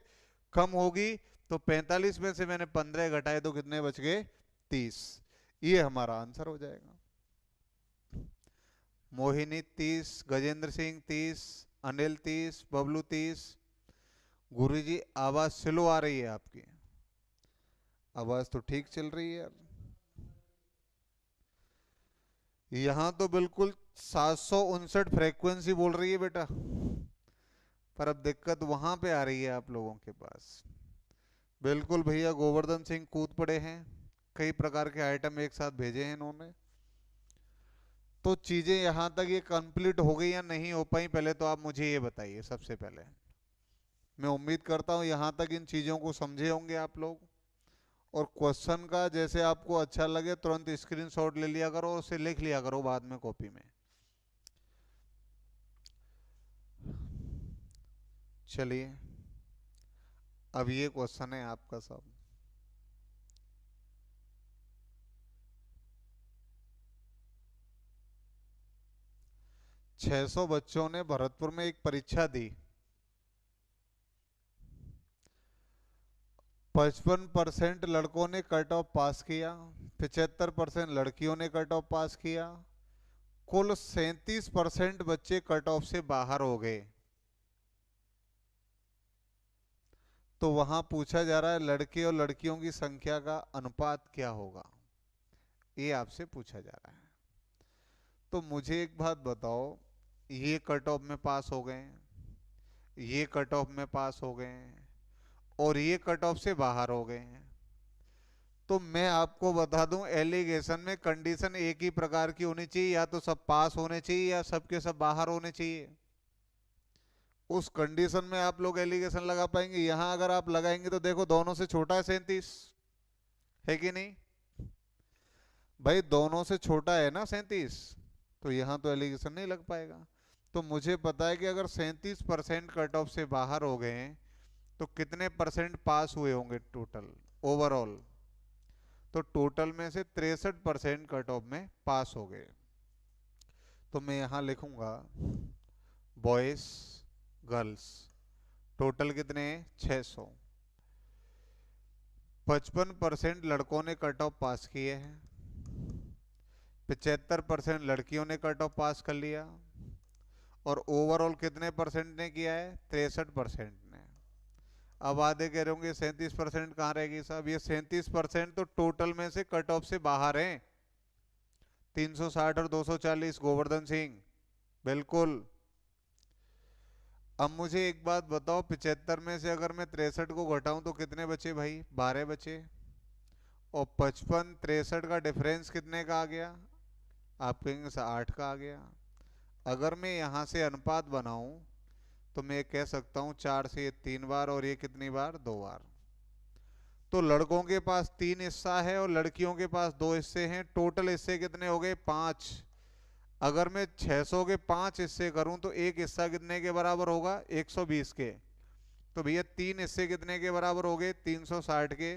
कम होगी। तो 45 में से मैंने 15 घटाए तो कितने बच गए 30। ये हमारा आंसर हो जाएगा। मोहिनी 30, गजेंद्र सिंह 30, अनिल 30, बबलू 30। गुरुजी आवाज स्लो आ रही है आपकी, आवाज तो ठीक चल रही है यार। यहाँ तो बिल्कुल 759 फ्रेक्वेंसी बोल रही है बेटा, पर अब दिक्कत वहां पे आ रही है आप लोगों के पास। बिल्कुल भैया गोवर्धन सिंह कूद पड़े हैं, कई प्रकार के आइटम एक साथ भेजे हैं इन्होंने। तो चीजें यहाँ तक ये कंप्लीट हो गई या नहीं हो पाई, पहले तो आप मुझे ये बताइए सबसे पहले। मैं उम्मीद करता हूँ यहाँ तक इन चीजों को समझे होंगे आप लोग। और क्वेश्चन का जैसे आपको अच्छा लगे तुरंत स्क्रीनशॉट ले लिया करो, उसे लिख लिया करो बाद में कॉपी में। चलिए अब ये क्वेश्चन है आपका सब। 600 बच्चों ने भरतपुर में एक परीक्षा दी। 55% लड़कों ने कट ऑफ पास किया, 75% लड़कियों ने कट ऑफ पास किया, कुल 37% बच्चे कट ऑफ से बाहर हो गए। तो वहां पूछा जा रहा है लड़के और लड़कियों की संख्या का अनुपात क्या होगा, ये आपसे पूछा जा रहा है। तो मुझे एक बात बताओ, ये कट ऑफ में पास हो गए, ये कट ऑफ में पास हो गए, और ये कट ऑफ से बाहर हो गए हैं। तो मैं आपको बता दूं एलिगेशन में कंडीशन एक ही प्रकार की होनी चाहिए, या तो सब पास होने चाहिए या सबके सब बाहर होने चाहिए। उस कंडीशन में आप लोग एलिगेशन लगा पाएंगे। यहां अगर आप लगाएंगे तो देखो दोनों से छोटा है 37, है कि नहीं भाई, दोनों से छोटा है ना 37, तो यहां तो एलिगेशन नहीं लग पाएगा। तो मुझे पता है कि अगर 37% कट ऑफ से बाहर हो गए हैं तो कितने परसेंट पास हुए होंगे टोटल ओवरऑल। तो टोटल में से 63% कट ऑफ में पास हो गए। तो मैं यहां लिखूंगा बॉयज गर्ल्स टोटल कितने हैं 600। 55% लड़कों ने कट ऑफ पास किए हैं, 75% लड़कियों ने कट ऑफ पास कर लिया, और ओवरऑल कितने परसेंट ने किया है 63% ने। अब आधे कह रहे होंगे 37% कहाँ रहेगी साहब, ये 37% तो टोटल में से कट ऑफ से बाहर हैं। 360 और 240 गोवर्धन सिंह बिल्कुल। अब मुझे एक बात बताओ, 75 में से अगर मैं 63 को घटाऊं तो कितने बचे भाई 12 बचे, और 55 63 का डिफरेंस कितने का आ गया, आप कहेंगे 8 का आ गया। अगर मैं यहाँ से अनुपात बनाऊं तो मैं कह सकता हूँ 4 से ये 3 बार और ये कितनी बार 2 बार। तो लड़कों के पास 3 हिस्सा है और लड़कियों के पास 2 हिस्से हैं, टोटल हिस्से कितने हो गए 5। अगर मैं 600 के 5 हिस्से करूं तो एक हिस्सा कितने के बराबर होगा 120 के। तो भैया 3 हिस्से कितने के बराबर हो गए 360 के,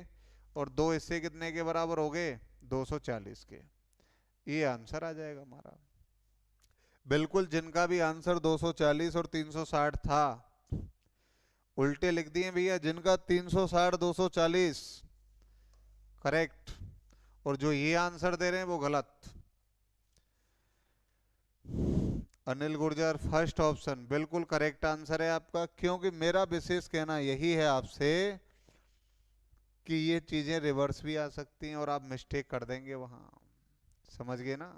और 2 हिस्से कितने के बराबर हो गए 240 के। ये आंसर आ जाएगा हमारा। बिल्कुल, जिनका भी आंसर 240 और 360 था उल्टे लिख दिए भैया, जिनका 360 240 करेक्ट, और जो ये आंसर दे रहे हैं वो गलत। अनिल गुर्जर फर्स्ट ऑप्शन बिल्कुल करेक्ट आंसर है आपका, क्योंकि मेरा विशेष कहना यही है आपसे कि ये चीजें रिवर्स भी आ सकती हैं और आप मिस्टेक कर देंगे वहां, समझ गए ना।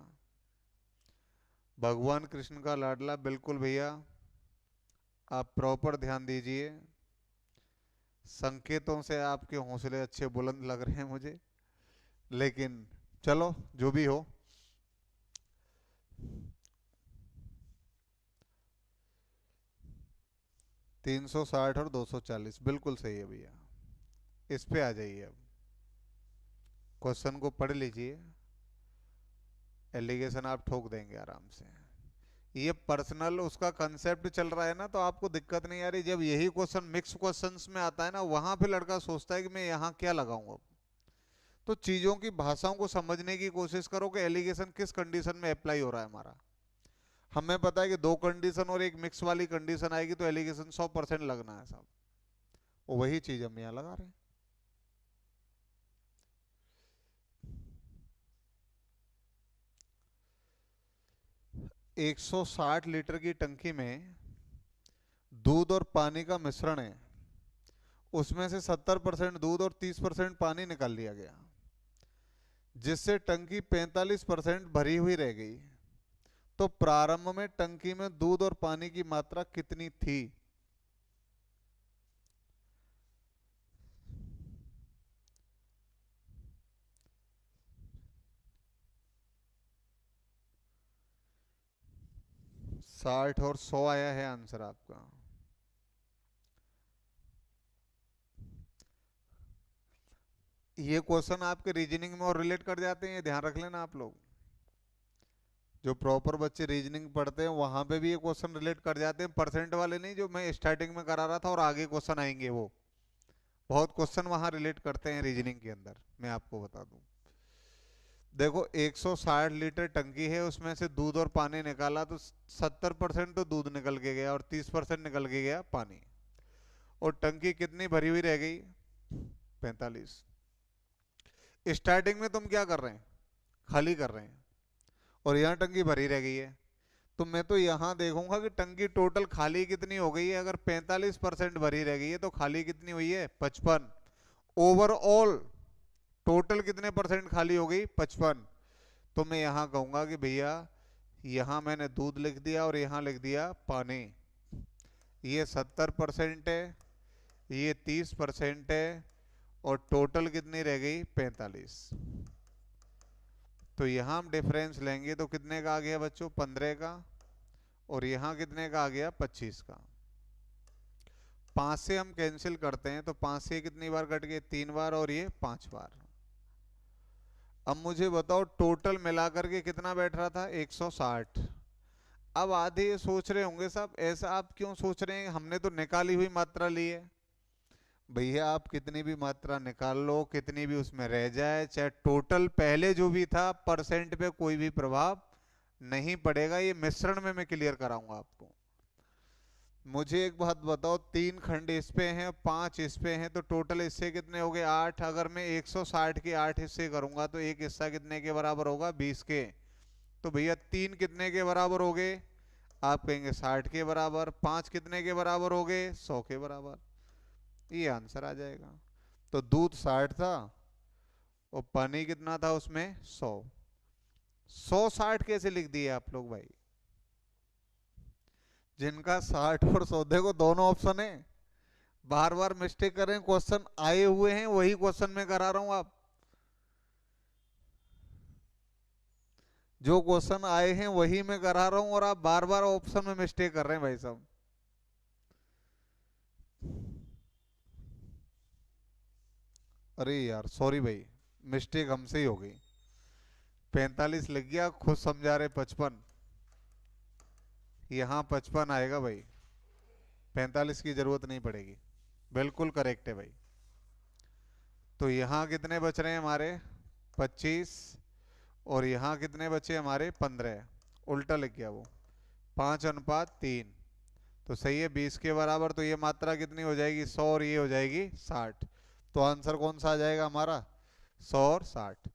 भगवान कृष्ण का लाडला बिल्कुल भैया, आप प्रॉपर ध्यान दीजिए। संकेतों से आपके हौसले अच्छे बुलंद लग रहे हैं मुझे, लेकिन चलो जो भी हो। 360 और 240 बिल्कुल सही है भैया, इस पे आ जाइए अब। क्वेश्चन को पढ़ लीजिए, एलिगेशन आप ठोक देंगे आराम से। ये पर्सनल उसका कंसेप्ट चल रहा है ना, तो आपको दिक्कत नहीं आ रही। जब यही क्वेश्चन मिक्स क्वेश्चंस में आता है ना, वहां पे लड़का सोचता है कि मैं यहाँ क्या लगाऊं अब। तो चीजों की भाषाओं को समझने की कोशिश करो कि एलिगेशन किस कंडीशन में अप्लाई हो रहा है हमारा। हमें पता है कि दो कंडीशन और एक मिक्स वाली कंडीशन आएगी तो एलिगेशन 100% लगना है साहब। वही चीज हम यहाँ लगा रहे हैं। 160 लीटर की टंकी में दूध और पानी का मिश्रण है, उसमें से 70% दूध और 30% पानी निकाल लिया गया, जिससे टंकी 45% भरी हुई रह गई। तो प्रारंभ में टंकी में दूध और पानी की मात्रा कितनी थी? साठ और 100 आया है आंसर आपका। ये क्वेश्चन आपके रीजनिंग में और रिलेट कर जाते हैं, ये ध्यान रख लेना आप लोग। जो प्रॉपर बच्चे रीजनिंग पढ़ते हैं वहां पे भी ये क्वेश्चन रिलेट कर जाते हैं, परसेंट वाले नहीं जो मैं स्टार्टिंग में करा रहा था और आगे क्वेश्चन आएंगे वो। बहुत क्वेश्चन वहां रिलेट करते हैं रीजनिंग के अंदर, मैं आपको बता दूं। देखो 160 लीटर टंकी है, उसमें से दूध और पानी निकाला तो 70% तो दूध निकल के गया और 30% निकल के गया पानी। और टंकी कितनी भरी हुई रह गई? 45। स्टार्टिंग में तुम क्या कर रहे हैं? खाली कर रहे हैं, और यहाँ टंकी भरी रह गई है। तो मैं तो यहाँ देखूंगा कि टंकी टोटल खाली कितनी हो गई है। अगर 45% भरी रह गई है तो खाली कितनी हुई है? 55। ओवरऑल टोटल कितने परसेंट खाली हो गई? 55। तो मैं यहाँ कहूंगा कि भैया यहाँ मैंने दूध लिख दिया और यहाँ लिख दिया पानी। ये 70% है, ये 30% है, और टोटल कितनी रह गई? 45। तो यहाँ हम डिफरेंस लेंगे तो कितने का आ गया बच्चों? 15 का। और यहाँ कितने का आ गया? 25 का। 5 से हम कैंसिल करते हैं तो 5 से कितनी बार कट गए? 3 बार, और ये 5 बार। अब मुझे बताओ टोटल मिलाकर के कितना बैठ रहा था? 160। अब आधे ये सोच रहे होंगे साहब ऐसा आप क्यों सोच रहे हैं, हमने तो निकाली हुई मात्रा ली है। भैया आप कितनी भी मात्रा निकाल लो, कितनी भी उसमें रह जाए, चाहे टोटल पहले जो भी था परसेंट पे कोई भी प्रभाव नहीं पड़ेगा। ये मिश्रण में मैं क्लियर कराऊंगा आपको। मुझे एक बात बताओ, 3 खंड इस पे हैं, 5 इस पे हैं, तो टोटल हिस्से कितने हो गए? 8। अगर मैं 160 के 8 हिस्से करूंगा तो एक हिस्सा कितने के बराबर होगा? 20 के। तो भैया 3 कितने के बराबर हो गए? आप कहेंगे 60 के बराबर। 5 कितने के बराबर हो गए? 100 के बराबर। ये आंसर आ जाएगा। तो दूध 60 था और पानी कितना था उसमें? 100। 100 60 कैसे लिख दिए आप लोग भाई? जिनका 60 और 100, देखो दोनों ऑप्शन है। बार बार मिस्टेक कर रहे हैं, क्वेश्चन आए हुए हैं वही क्वेश्चन में करा रहा हूं। आप जो क्वेश्चन आए हैं वही मैं करा रहा हूं और आप बार बार ऑप्शन में मिस्टेक कर रहे हैं भाई साहब। अरे यार सॉरी भाई, मिस्टेक हमसे ही हो गई। 45 लिख गया, खुद समझा रहे 55। यहाँ 55 आएगा भाई, 45 की जरूरत नहीं पड़ेगी। बिल्कुल करेक्ट है भाई। तो यहाँ कितने बच रहे हैं हमारे? 25। और यहाँ कितने बचे हमारे? 15। उल्टा लिख गया वो, 5:3। तो सही है 20 के बराबर। तो ये मात्रा कितनी हो जाएगी? 100, और ये हो जाएगी 60। तो आंसर कौन सा आ जाएगा हमारा? 100 और 60।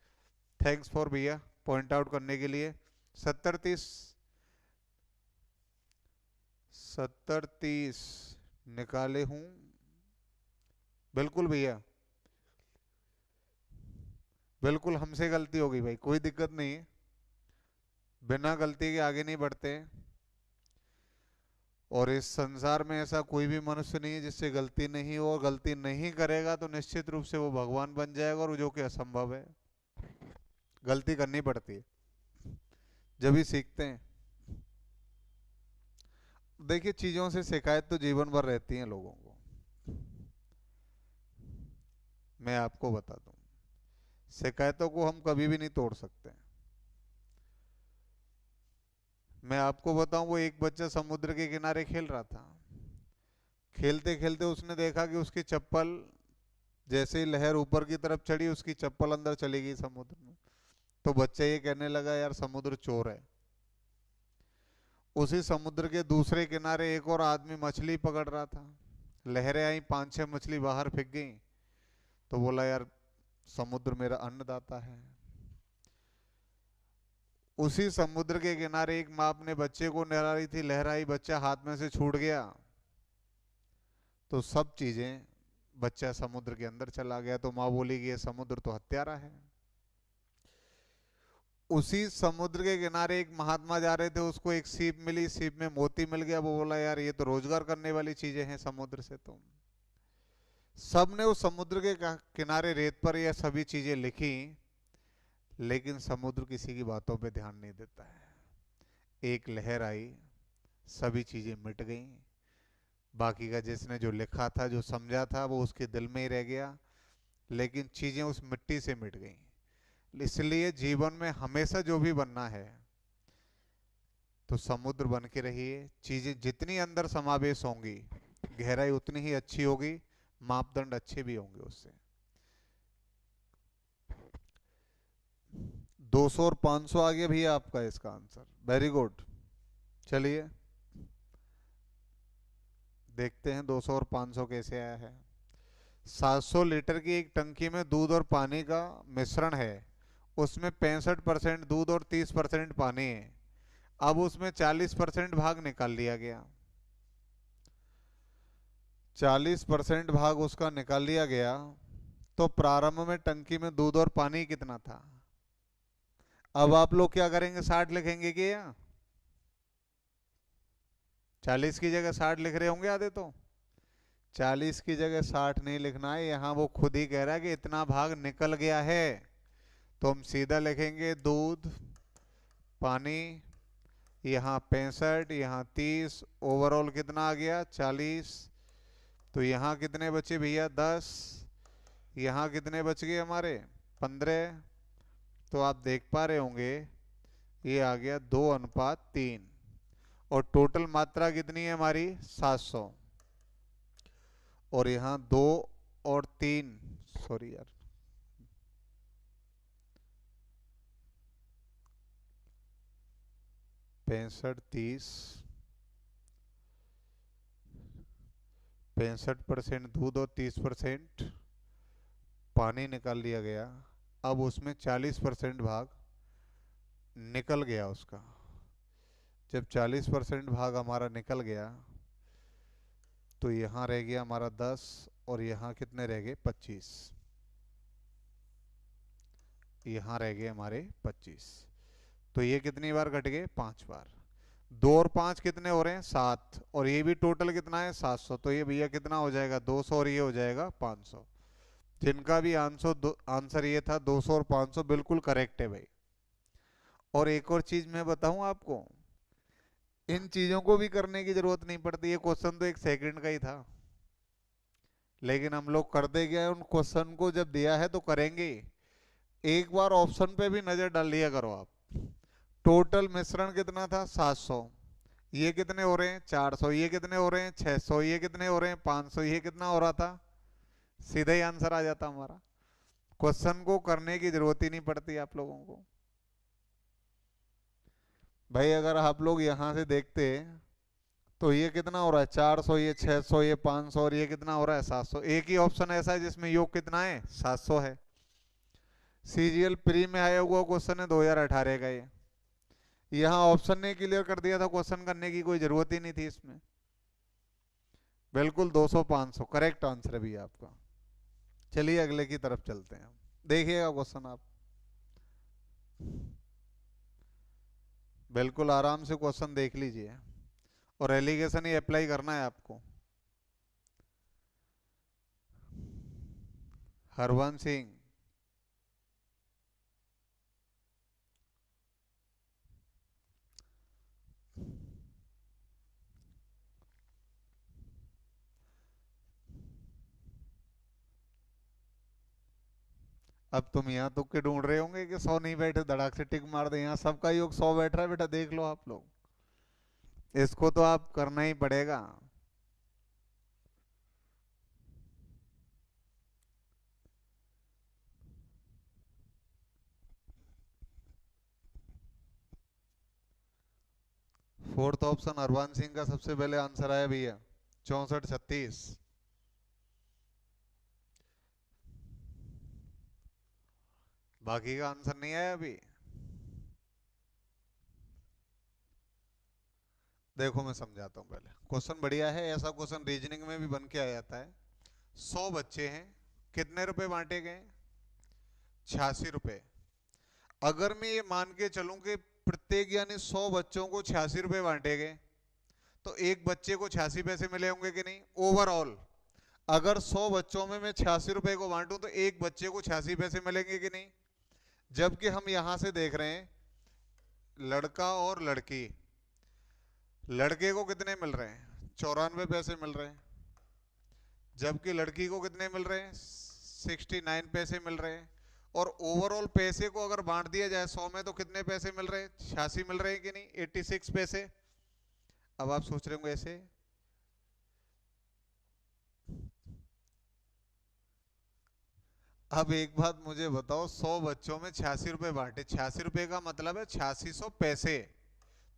थैंक्स फॉर भैया पॉइंट आउट करने के लिए। 70 30, 70 30 निकाले हूं। बिल्कुल भैया, बिल्कुल हमसे गलती हो गई भाई, कोई दिक्कत नहीं है। बिना गलती के आगे नहीं बढ़ते हैं। और इस संसार में ऐसा कोई भी मनुष्य नहीं है जिससे गलती नहीं हो, और गलती नहीं करेगा तो निश्चित रूप से वो भगवान बन जाएगा, और जो कि असंभव है। गलती करनी पड़ती है, जब भी सीखते हैं। देखिए चीजों से शिकायत तो जीवन भर रहती है लोगों को। मैं आपको बता दूं, शिकायतों को हम कभी भी नहीं तोड़ सकते। मैं आपको बताऊं, वो एक बच्चा समुद्र के किनारे खेल रहा था। खेलते खेलते उसने देखा कि उसकी चप्पल, जैसे ही लहर ऊपर की तरफ चढ़ी, उसकी चप्पल अंदर चली गई समुद्र में। तो बच्चा ये कहने लगा, यार समुद्र चोर है। उसी समुद्र के दूसरे किनारे एक और आदमी मछली पकड़ रहा था। लहरें आई, 5-6 मछली बाहर फेंक गई। तो बोला, यार समुद्र मेरा अन्नदाता है। उसी समुद्र के किनारे एक माँ अपने बच्चे को नहला रही थी, लहराई, बच्चा हाथ में से छूट गया। तो सब चीजें, बच्चा समुद्र के अंदर चला गया। तो माँ बोली कि ये समुद्र तो हत्यारा है। उसी समुद्र के किनारे एक महात्मा जा रहे थे, उसको एक सीप मिली, सीप में मोती मिल गया। वो बोला, यार ये तो रोजगार करने वाली चीजें हैं समुद्र से। तो सबने उस समुद्र के किनारे रेत पर यह सभी चीजें लिखी, लेकिन समुद्र किसी की बातों पे ध्यान नहीं देता है। एक लहर आई, सभी चीजें मिट गईं। बाकी का जिसने जो लिखा था, जो समझा था, वो उसके दिल में ही रह गया, लेकिन चीजें उस मिट्टी से मिट गईं। इसलिए जीवन में हमेशा जो भी बनना है, तो समुद्र बन के रहिए। चीजें जितनी अंदर समावेश होंगी, गहराई उतनी ही अच्छी होगी, मापदंड अच्छे भी होंगे उससे। 200 और 500 आ गया भैया आपका इसका आंसर, वेरी गुड। चलिए देखते हैं 200 और 500 कैसे आया है। 700 लीटर की एक टंकी में दूध और पानी का मिश्रण है। उसमें 65% दूध और 30% पानी है। अब उसमें 40% भाग निकाल लिया गया। 40% भाग उसका निकाल लिया गया। तो प्रारंभ में टंकी में दूध और पानी कितना था? अब आप लोग क्या करेंगे, 60 लिखेंगे क्या? 40 की जगह 60 लिख रहे होंगे आधे तो। 40 की जगह 60 नहीं लिखना है, यहाँ वो खुद ही कह रहा है कि इतना भाग निकल गया है। तो हम सीधा लिखेंगे दूध, पानी, यहाँ 65, यहाँ 30, ओवरऑल कितना आ गया 40। तो यहाँ कितने बचे भैया 10, यहाँ कितने बच गए हमारे 15। तो आप देख पा रहे होंगे ये आ गया 2:3। और टोटल मात्रा कितनी है हमारी 700। और यहाँ 2 और 3, सॉरी यार, 65, 30, 65% दूध और 30% पानी निकाल लिया गया। अब उसमें 40% भाग निकल गया उसका। जब 40% भाग हमारा निकल गया, तो यहाँ रह गया हमारा 10, और यहाँ कितने रह गए 25। यहाँ रह गए हमारे 25। तो ये कितनी बार घट गए, 5 बार। 2 और 5 कितने हो रहे हैं 7, और ये भी टोटल कितना है 700। तो ये भैया कितना हो जाएगा 200, और ये हो जाएगा 500। जिनका भी आंसर ये था 200 और 500 बिल्कुल करेक्ट है भाई। और एक और चीज मैं बताऊं आपको, इन चीजों को भी करने की जरूरत नहीं पड़ती। ये क्वेश्चन तो 1 सेकंड का ही था, लेकिन हम लोग करते क्या है, उन क्वेश्चन को जब दिया है तो करेंगे। एक बार ऑप्शन पे भी नजर डाल लिया करो आप। टोटल मिश्रण कितना था 700, ये कितने हो रहे हैं 400, ये कितने हो रहे हैं 600, ये कितने हो रहे हैं 500, ये कितना हो रहा था, सीधा ही आंसर आ जाता हमारा। क्वेश्चन को करने की जरूरत ही नहीं पड़ती आप लोगों को। भाई अगर आप लोग यहाँ से देखते, तो ये कितना हो रहा है 400, ये 600, ये 500, और ये कितना हो रहा है 700। एक ही ऑप्शन ऐसा है जिसमें योग कितना है 700 है। सीजीएल प्री में आया हुआ क्वेश्चन है 2018 का ये। यहाँ ऑप्शन ने क्लियर कर दिया था, क्वेश्चन करने की कोई जरूरत ही नहीं थी इसमें। बिल्कुल 200 500 करेक्ट आंसर है भैया आपका। चलिए अगले की तरफ चलते हैं, देखिएगा क्वेश्चन आप। बिल्कुल आराम से क्वेश्चन देख लीजिए, और एलिगेशन ही अप्लाई करना है आपको। हरवंश सिंह, अब तुम यहाँ तुक्के ढूंढ रहे होंगे कि 100 नहीं बैठे, धड़ाक से टिक मार दे, यहाँ सबका योग 100 बैठ रहा है बेटा, देख लो आप लोग। इसको तो आप करना ही पड़ेगा। फोर्थ ऑप्शन हरवान सिंह का सबसे पहले आंसर आया भैया, 64-36। बाकी का आंसर नहीं आया अभी। देखो मैं समझाता हूँ पहले, क्वेश्चन बढ़िया है, ऐसा क्वेश्चन रीजनिंग में भी बन के आ जाता है। 100 बच्चे हैं, कितने रुपए बांटे गए? 86 रुपए। अगर मैं ये मान के चलूं कि प्रत्येक यानी 100 बच्चों को 86 रुपए बांटे गए, तो एक बच्चे को 86 पैसे मिले होंगे कि नहीं ओवरऑल? अगर 100 बच्चों में मैं 86 रुपए को बांटूं तो एक बच्चे को 86 पैसे मिलेंगे कि नहीं? जबकि हम यहां से देख रहे हैं लड़का और लड़की, लड़के को कितने मिल रहे हैं? 94 पैसे मिल रहे हैं। जबकि लड़की को कितने मिल रहे हैं? 69 पैसे मिल रहे हैं। और ओवरऑल पैसे को अगर बांट दिया जाए 100 में तो कितने पैसे मिल रहे हैं? 86 मिल रहे हैं कि नहीं? 86 पैसे। अब आप सोच रहे होंगे ऐसे, अब एक बात मुझे बताओ, 100 बच्चों में 86 रुपए बांटे, 86 रुपए का मतलब है 8600 पैसे।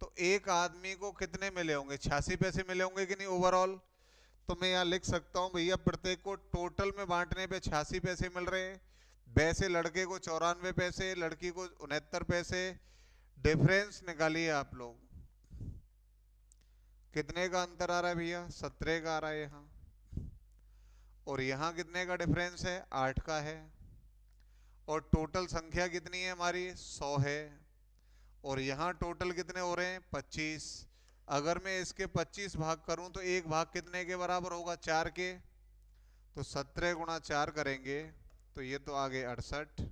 तो एक आदमी को कितने मिले होंगे? 86 पैसे मिले होंगे कि नहीं ओवरऑल? तो मैं यहाँ लिख सकता हूँ भैया, प्रत्येक को टोटल में बांटने पे 86 पैसे मिल रहे हैं। वैसे लड़के को 94 पैसे, लड़की को 69 पैसे। डिफरेंस निकालिए आप लोग, कितने का अंतर आ रहा है भैया? 17 का आ रहा है यहाँ। और यहाँ कितने का डिफरेंस है? 8 का है। और टोटल संख्या कितनी है हमारी? 100 है। और यहाँ टोटल कितने हो रहे हैं? 25। अगर मैं इसके 25 भाग करूं तो एक भाग कितने के बराबर होगा? 4 के। तो 17 गुणा 4 करेंगे तो ये तो आगे 68।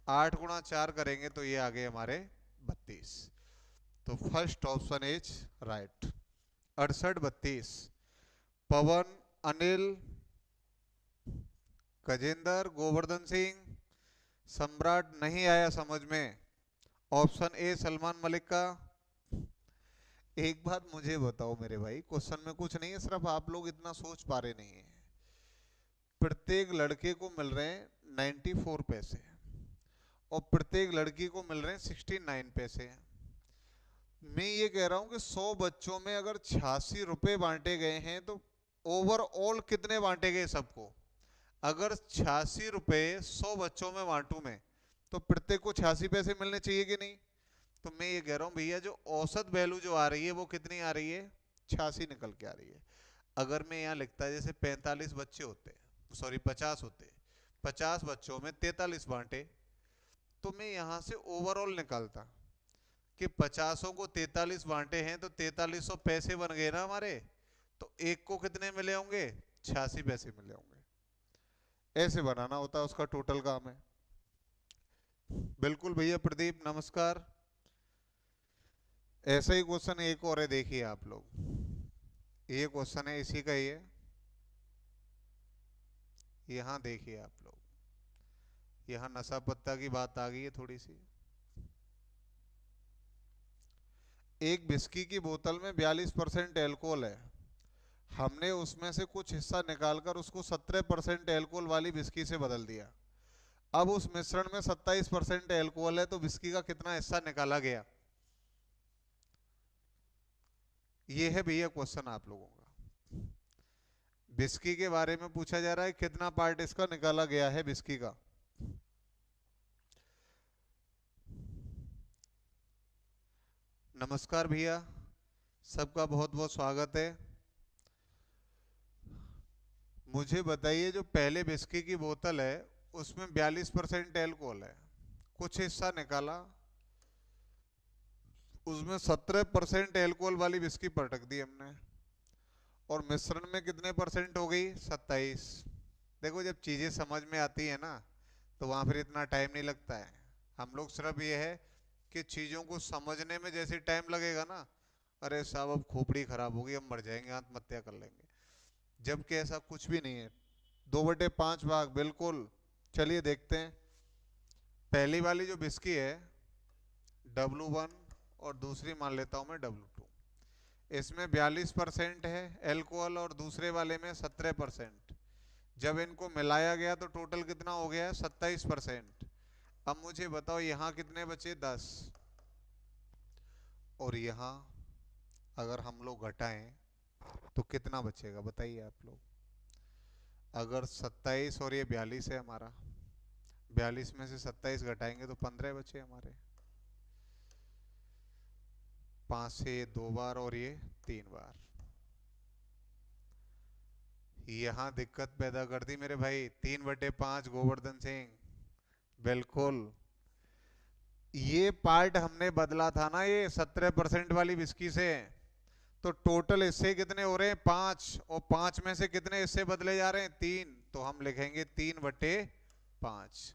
8 गुणा 4 करेंगे तो ये आगे हमारे 32। तो फर्स्ट ऑप्शन इज राइट, 68-32। पवन, अनिल, गजेंद्र, गोवर्धन सिंह, सम्राट नहीं आया समझ में। ऑप्शन ए सलमान मलिक का। एक बात मुझे बताओ मेरे भाई, क्वेश्चन में कुछ नहीं है, सिर्फ आप लोग इतना सोच पा रहे नहीं है। प्रत्येक लड़के को मिल रहे हैं 94 पैसे और प्रत्येक लड़की को मिल रहे हैं 69 पैसे। मैं ये कह रहा हूं कि 100 बच्चों में अगर 86 रुपए बांटे गए हैं तो ओवरऑल कितने बांटे गए सबको? अगर 86 रुपए 100 बच्चों में बांटू मैं तो प्रत्येक को 86 पैसे मिलने चाहिए कि नहीं? तो मैं ये कह रहा हूँ भैया, जो औसत वैल्यू जो आ रही है वो कितनी आ रही है? 86 निकल के आ रही है। अगर मैं यहाँ लिखता जैसे 45 बच्चे होते, सॉरी 50 होते, 50 बच्चों में 43 बांटे, तो मैं यहाँ से ओवरऑल निकालता कि 50 को 43 बांटे हैं तो 4300 पैसे बन गए ना हमारे। तो एक को कितने मिले होंगे? 86 पैसे मिले होंगे। ऐसे बनाना होता है, उसका टोटल काम है। बिल्कुल भैया प्रदीप नमस्कार। ऐसा ही क्वेश्चन एक और है, देखिए आप लोग, ये क्वेश्चन है इसी का ही है। यहाँ देखिए आप लोग, यहाँ नशा पत्ता की बात आ गई है थोड़ी सी। एक विस्की की बोतल में 42% एल्कोहल है, हमने उसमें से कुछ हिस्सा निकालकर उसको 17% एल्कोहल वाली विस्की से बदल दिया। अब उस मिश्रण में 27% एल्कोहल है, तो विस्की का कितना हिस्सा निकाला गया? ये है भैया क्वेश्चन आप लोगों का। विस्की के बारे में पूछा जा रहा है, कितना पार्ट इसका निकाला गया है विस्की का। नमस्कार भैया, सबका बहुत बहुत स्वागत है। मुझे बताइए, जो पहले विस्की की बोतल है उसमें 42% एल्कोहल है, कुछ हिस्सा निकाला, उसमें 17% एल्कोहल वाली विस्की पटक दी हमने, और मिश्रण में कितने परसेंट हो गई? 27। देखो जब चीजें समझ में आती है ना तो वहां फिर इतना टाइम नहीं लगता है। हम लोग सिर्फ ये है कि चीजों को समझने में जैसे टाइम लगेगा ना, अरे साहब अब खोपड़ी खराब होगी, हम मर जाएंगे, आत्महत्या कर लेंगे, जबकि ऐसा कुछ भी नहीं है। 2/5 भाग बिल्कुल। चलिए देखते हैं। पहली वाली जो बिस्की है W1 और दूसरी मान लेता हूं मैं W2, इसमें 42% है एल्कोहल और दूसरे वाले में 17%। जब इनको मिलाया गया तो टोटल कितना हो गया? 27%। अब मुझे बताओ यहाँ कितने बचे? 10। और यहाँ अगर हम लोग घटाएं तो कितना बचेगा बताइए आप लोग? अगर 27 और ये 42 है हमारा, 42 में से 27 घटाएंगे तो 15 बचे हमारे। 5 से 2 बार और ये 3 बार। यहां दिक्कत पैदा कर दी मेरे भाई। 3/5 गोवर्धन सिंह, बिल्कुल। ये पार्ट हमने बदला था ना ये 17% वाली विस्की से, तो टोटल इससे कितने हो रहे हैं? 5, और 5 में से कितने इससे बदले जा रहे हैं? 3। तो हम लिखेंगे 3/5।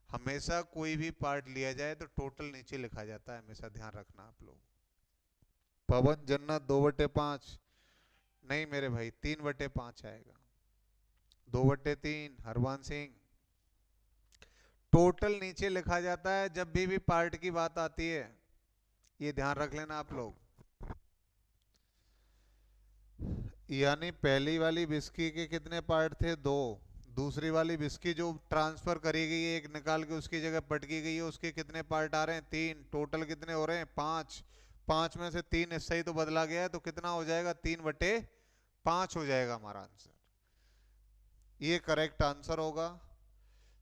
हमेशा कोई भी पार्ट लिया जाए तो टोटल नीचे लिखा जाता है, हमेशा ध्यान रखना आप लोग। पवन जन्नत 2/5 नहीं मेरे भाई, 3/5 आएगा। 2/3 हरवान सिंह। टोटल नीचे लिखा जाता है जब भी पार्ट की बात आती है, ये ध्यान रख लेना आप लोग। यानी पहली वाली विस्की के कितने पार्ट थे? 2। दूसरी वाली विस्की जो ट्रांसफर करी गई है, एक निकाल के उसकी जगह पटकी गई है, उसके कितने पार्ट आ रहे हैं? 3। टोटल कितने हो रहे हैं? 5। 5 में से 3 इससे ही तो बदला गया है, तो कितना हो जाएगा? 3/5 हो जाएगा हमारा आंसर। ये करेक्ट आंसर होगा।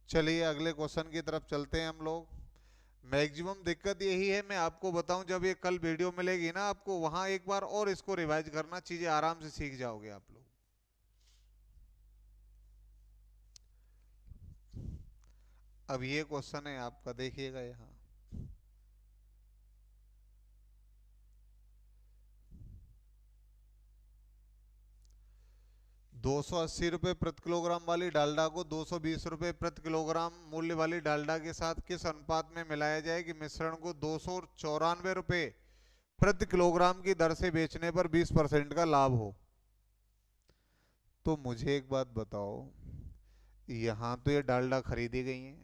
चलिए अगले क्वेश्चन की तरफ चलते हैं हम लोग। मैक्सिमम दिक्कत यही है, मैं आपको बताऊं, जब ये कल वीडियो मिलेगी ना आपको, वहां एक बार और इसको रिवाइज करना, चीजें आराम से सीख जाओगे आप लोग। अब ये क्वेश्चन है आपका, देखिएगा यहाँ। 280 रुपए प्रति किलोग्राम वाली डालडा को 220 रुपए प्रति किलोग्राम मूल्य वाली डालडा के साथ किस अनुपात में मिलाया जाए कि मिश्रण को 294 रुपए प्रति किलोग्राम की दर से बेचने पर 20% का लाभ हो? तो मुझे एक बात बताओ, यहाँ तो ये डालडा खरीदी गई है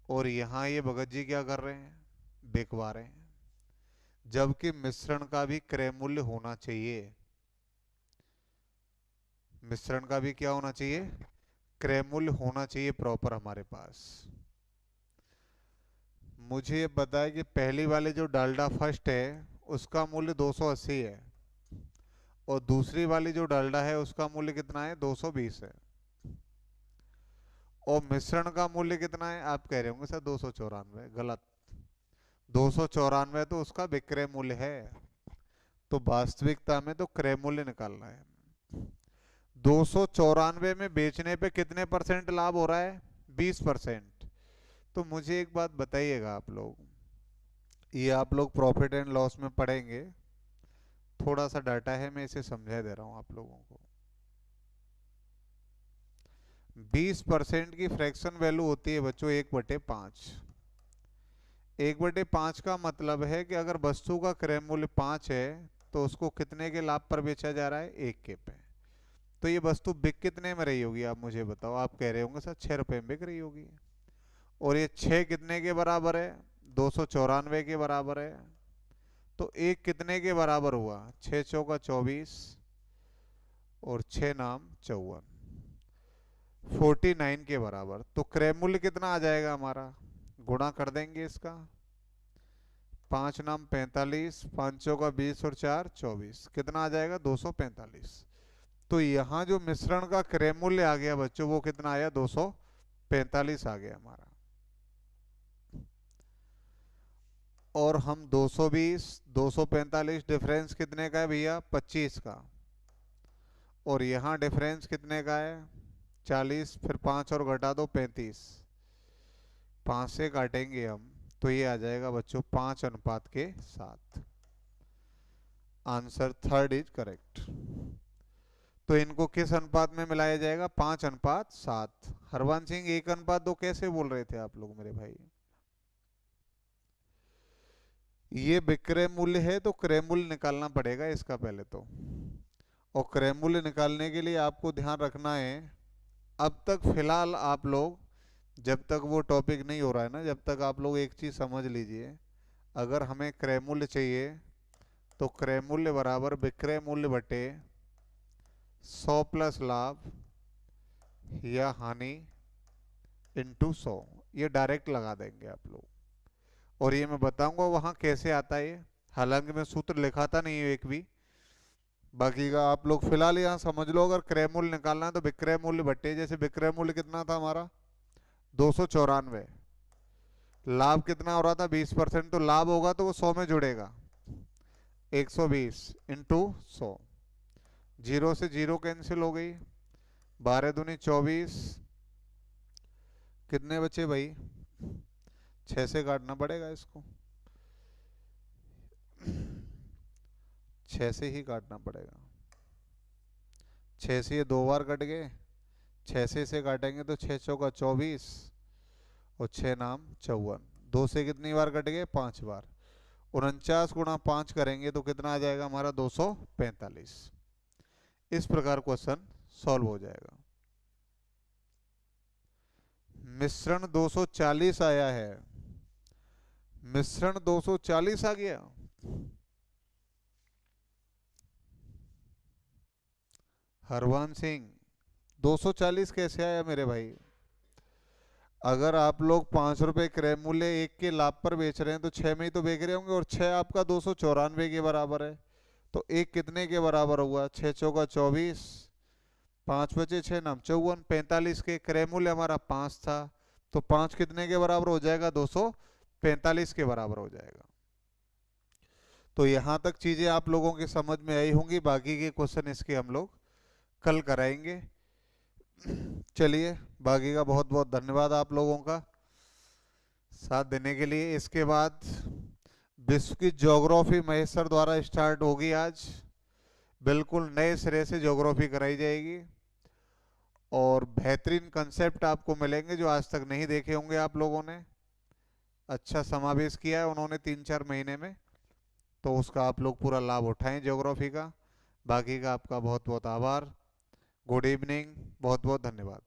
और यहाँ ये भगत जी क्या कर रहे हैं? बिकवा रहे हैं, जबकि मिश्रण का भी क्रय मूल्य होना चाहिए। मिश्रण का भी क्या होना चाहिए? क्रय मूल्य होना चाहिए प्रॉपर हमारे पास। मुझे ये पता है कि पहली वाले जो डालडा फर्स्ट है उसका मूल्य 280 है, और दूसरी वाली जो डालडा है उसका मूल्य कितना है? 220 है। और मिश्रण का मूल्य कितना है? आप कह रहे होंगे सर 294। गलत। 294 तो उसका विक्रय मूल्य है, तो वास्तविकता में तो क्रय मूल्य निकालना है। 294 में बेचने पे कितने परसेंट लाभ हो रहा है? 20%। तो मुझे एक बात बताइएगा आप लोग, ये आप लोग प्रॉफिट एंड लॉस में पढ़ेंगे, थोड़ा सा डाटा है मैं इसे समझा दे रहा हूं आप लोगों को। 20% की फ्रैक्शन वैल्यू होती है बच्चों 1/5। 1/5 का मतलब है कि अगर वस्तु का क्रय मूल्य 5 है तो उसको कितने के लाभ पर बेचा जा रहा है? 1 के पे। तो ये वस्तु बिक कितने में रही होगी आप मुझे बताओ? आप कह रहे होंगे सर 6 रुपए में बिक रही होगी, और ये 6 कितने के बराबर है? 294 के बराबर है। तो 1 कितने के बराबर हुआ? 6 चौका 24 और 6 नाम 54, 49 के बराबर। तो क्रय मूल्य कितना आ जाएगा हमारा? गुणा कर देंगे इसका, 5 नाम 45, 5 चौका 20 और 4 24, कितना आ जाएगा? 245। तो यहाँ जो मिश्रण का क्रय मूल्य आ गया बच्चों, वो कितना आया? 245 आ गया हमारा। और हम 220 245 डिफरेंस कितने का है भैया? 25 का। और यहाँ डिफरेंस कितने का है? 40। फिर 5 और घटा दो 35, 5 से काटेंगे हम तो ये आ जाएगा बच्चों 5:7। Answer third is correct. तो इनको किस अनुपात में मिलाया जाएगा? 5:7। हरवंश सिंह 1:2 कैसे बोल रहे थे आप लोग मेरे भाई? ये विक्रय मूल्य है तो क्रय मूल्य निकालना पड़ेगा इसका पहले तो, और क्रय मूल्य निकालने के लिए आपको ध्यान रखना है, अब तक फिलहाल आप लोग जब तक वो टॉपिक नहीं हो रहा है ना, जब तक आप लोग एक चीज़ समझ लीजिए, अगर हमें क्रय मूल्य चाहिए तो क्रय मूल्य बराबर विक्रय मूल्य बटे 100 प्लस लाभ या हानि इंटू 100, ये डायरेक्ट लगा देंगे आप लोग। और ये मैं बताऊंगा वहाँ कैसे आता है ये, हालांकि मैं सूत्र लिखाता नहीं हूँ एक भी। बाकी का आप लोग फिलहाल यहाँ समझ लो, अगर क्रय मूल्य निकालना है तो विक्रय मूल्य बटे, जैसे विक्रय मूल्य कितना था हमारा 294, लाभ कितना हो रहा था 20%, तो लाभ होगा तो वो 100 में जुड़ेगा, 120 इंटू 100, जीरो से जीरो कैंसिल हो गई, 12 दूनी 24, कितने बचे भाई, 6 से काटना पड़ेगा इसको, 6 से ही काटना पड़ेगा, 6 से ये 2 बार कट गए, 6 से इसे काटेंगे तो 6 चौका 24 और 6 नाम 54, 2 से कितनी बार कट गए 5 बार, 49 गुणा 5 करेंगे तो कितना आ जाएगा हमारा 245। इस प्रकार क्वेश्चन सॉल्व हो जाएगा। मिश्रण 240 आया है, मिश्रण 240 आ गया। हरवंश सिंह 240 कैसे आया मेरे भाई? अगर आप लोग 5 रुपए क्रय मूल्य 1 के लाभ पर बेच रहे हैं तो 6 में ही तो बेच रहे होंगे, और 6 आपका 294 के बराबर है, तो 1 कितने के बराबर हुआ, 6 चौका 24, 5 बचे 6 नाम 54, 45 के क्रय मूल्य हमारा 5 था, तो 5 कितने के बराबर हो जाएगा, 245 के बराबर हो जाएगा। तो यहाँ तक चीजें आप लोगों की समझ में आई होंगी, बाकी के क्वेश्चन इसके हम लोग कल कराएंगे। चलिए, बाकी का बहुत बहुत धन्यवाद आप लोगों का साथ देने के लिए। इसके बाद विश्व की ज्योग्राफी महेश सर द्वारा स्टार्ट होगी आज, बिल्कुल नए सिरे से ज्योग्राफी कराई जाएगी, और बेहतरीन कंसेप्ट आपको मिलेंगे जो आज तक नहीं देखे होंगे आप लोगों ने। अच्छा समावेश किया है उन्होंने 3-4 महीने में, तो उसका आप लोग पूरा लाभ उठाएं ज्योग्राफी का। बाकी का आपका बहुत बहुत आभार, गुड इवनिंग, बहुत बहुत धन्यवाद।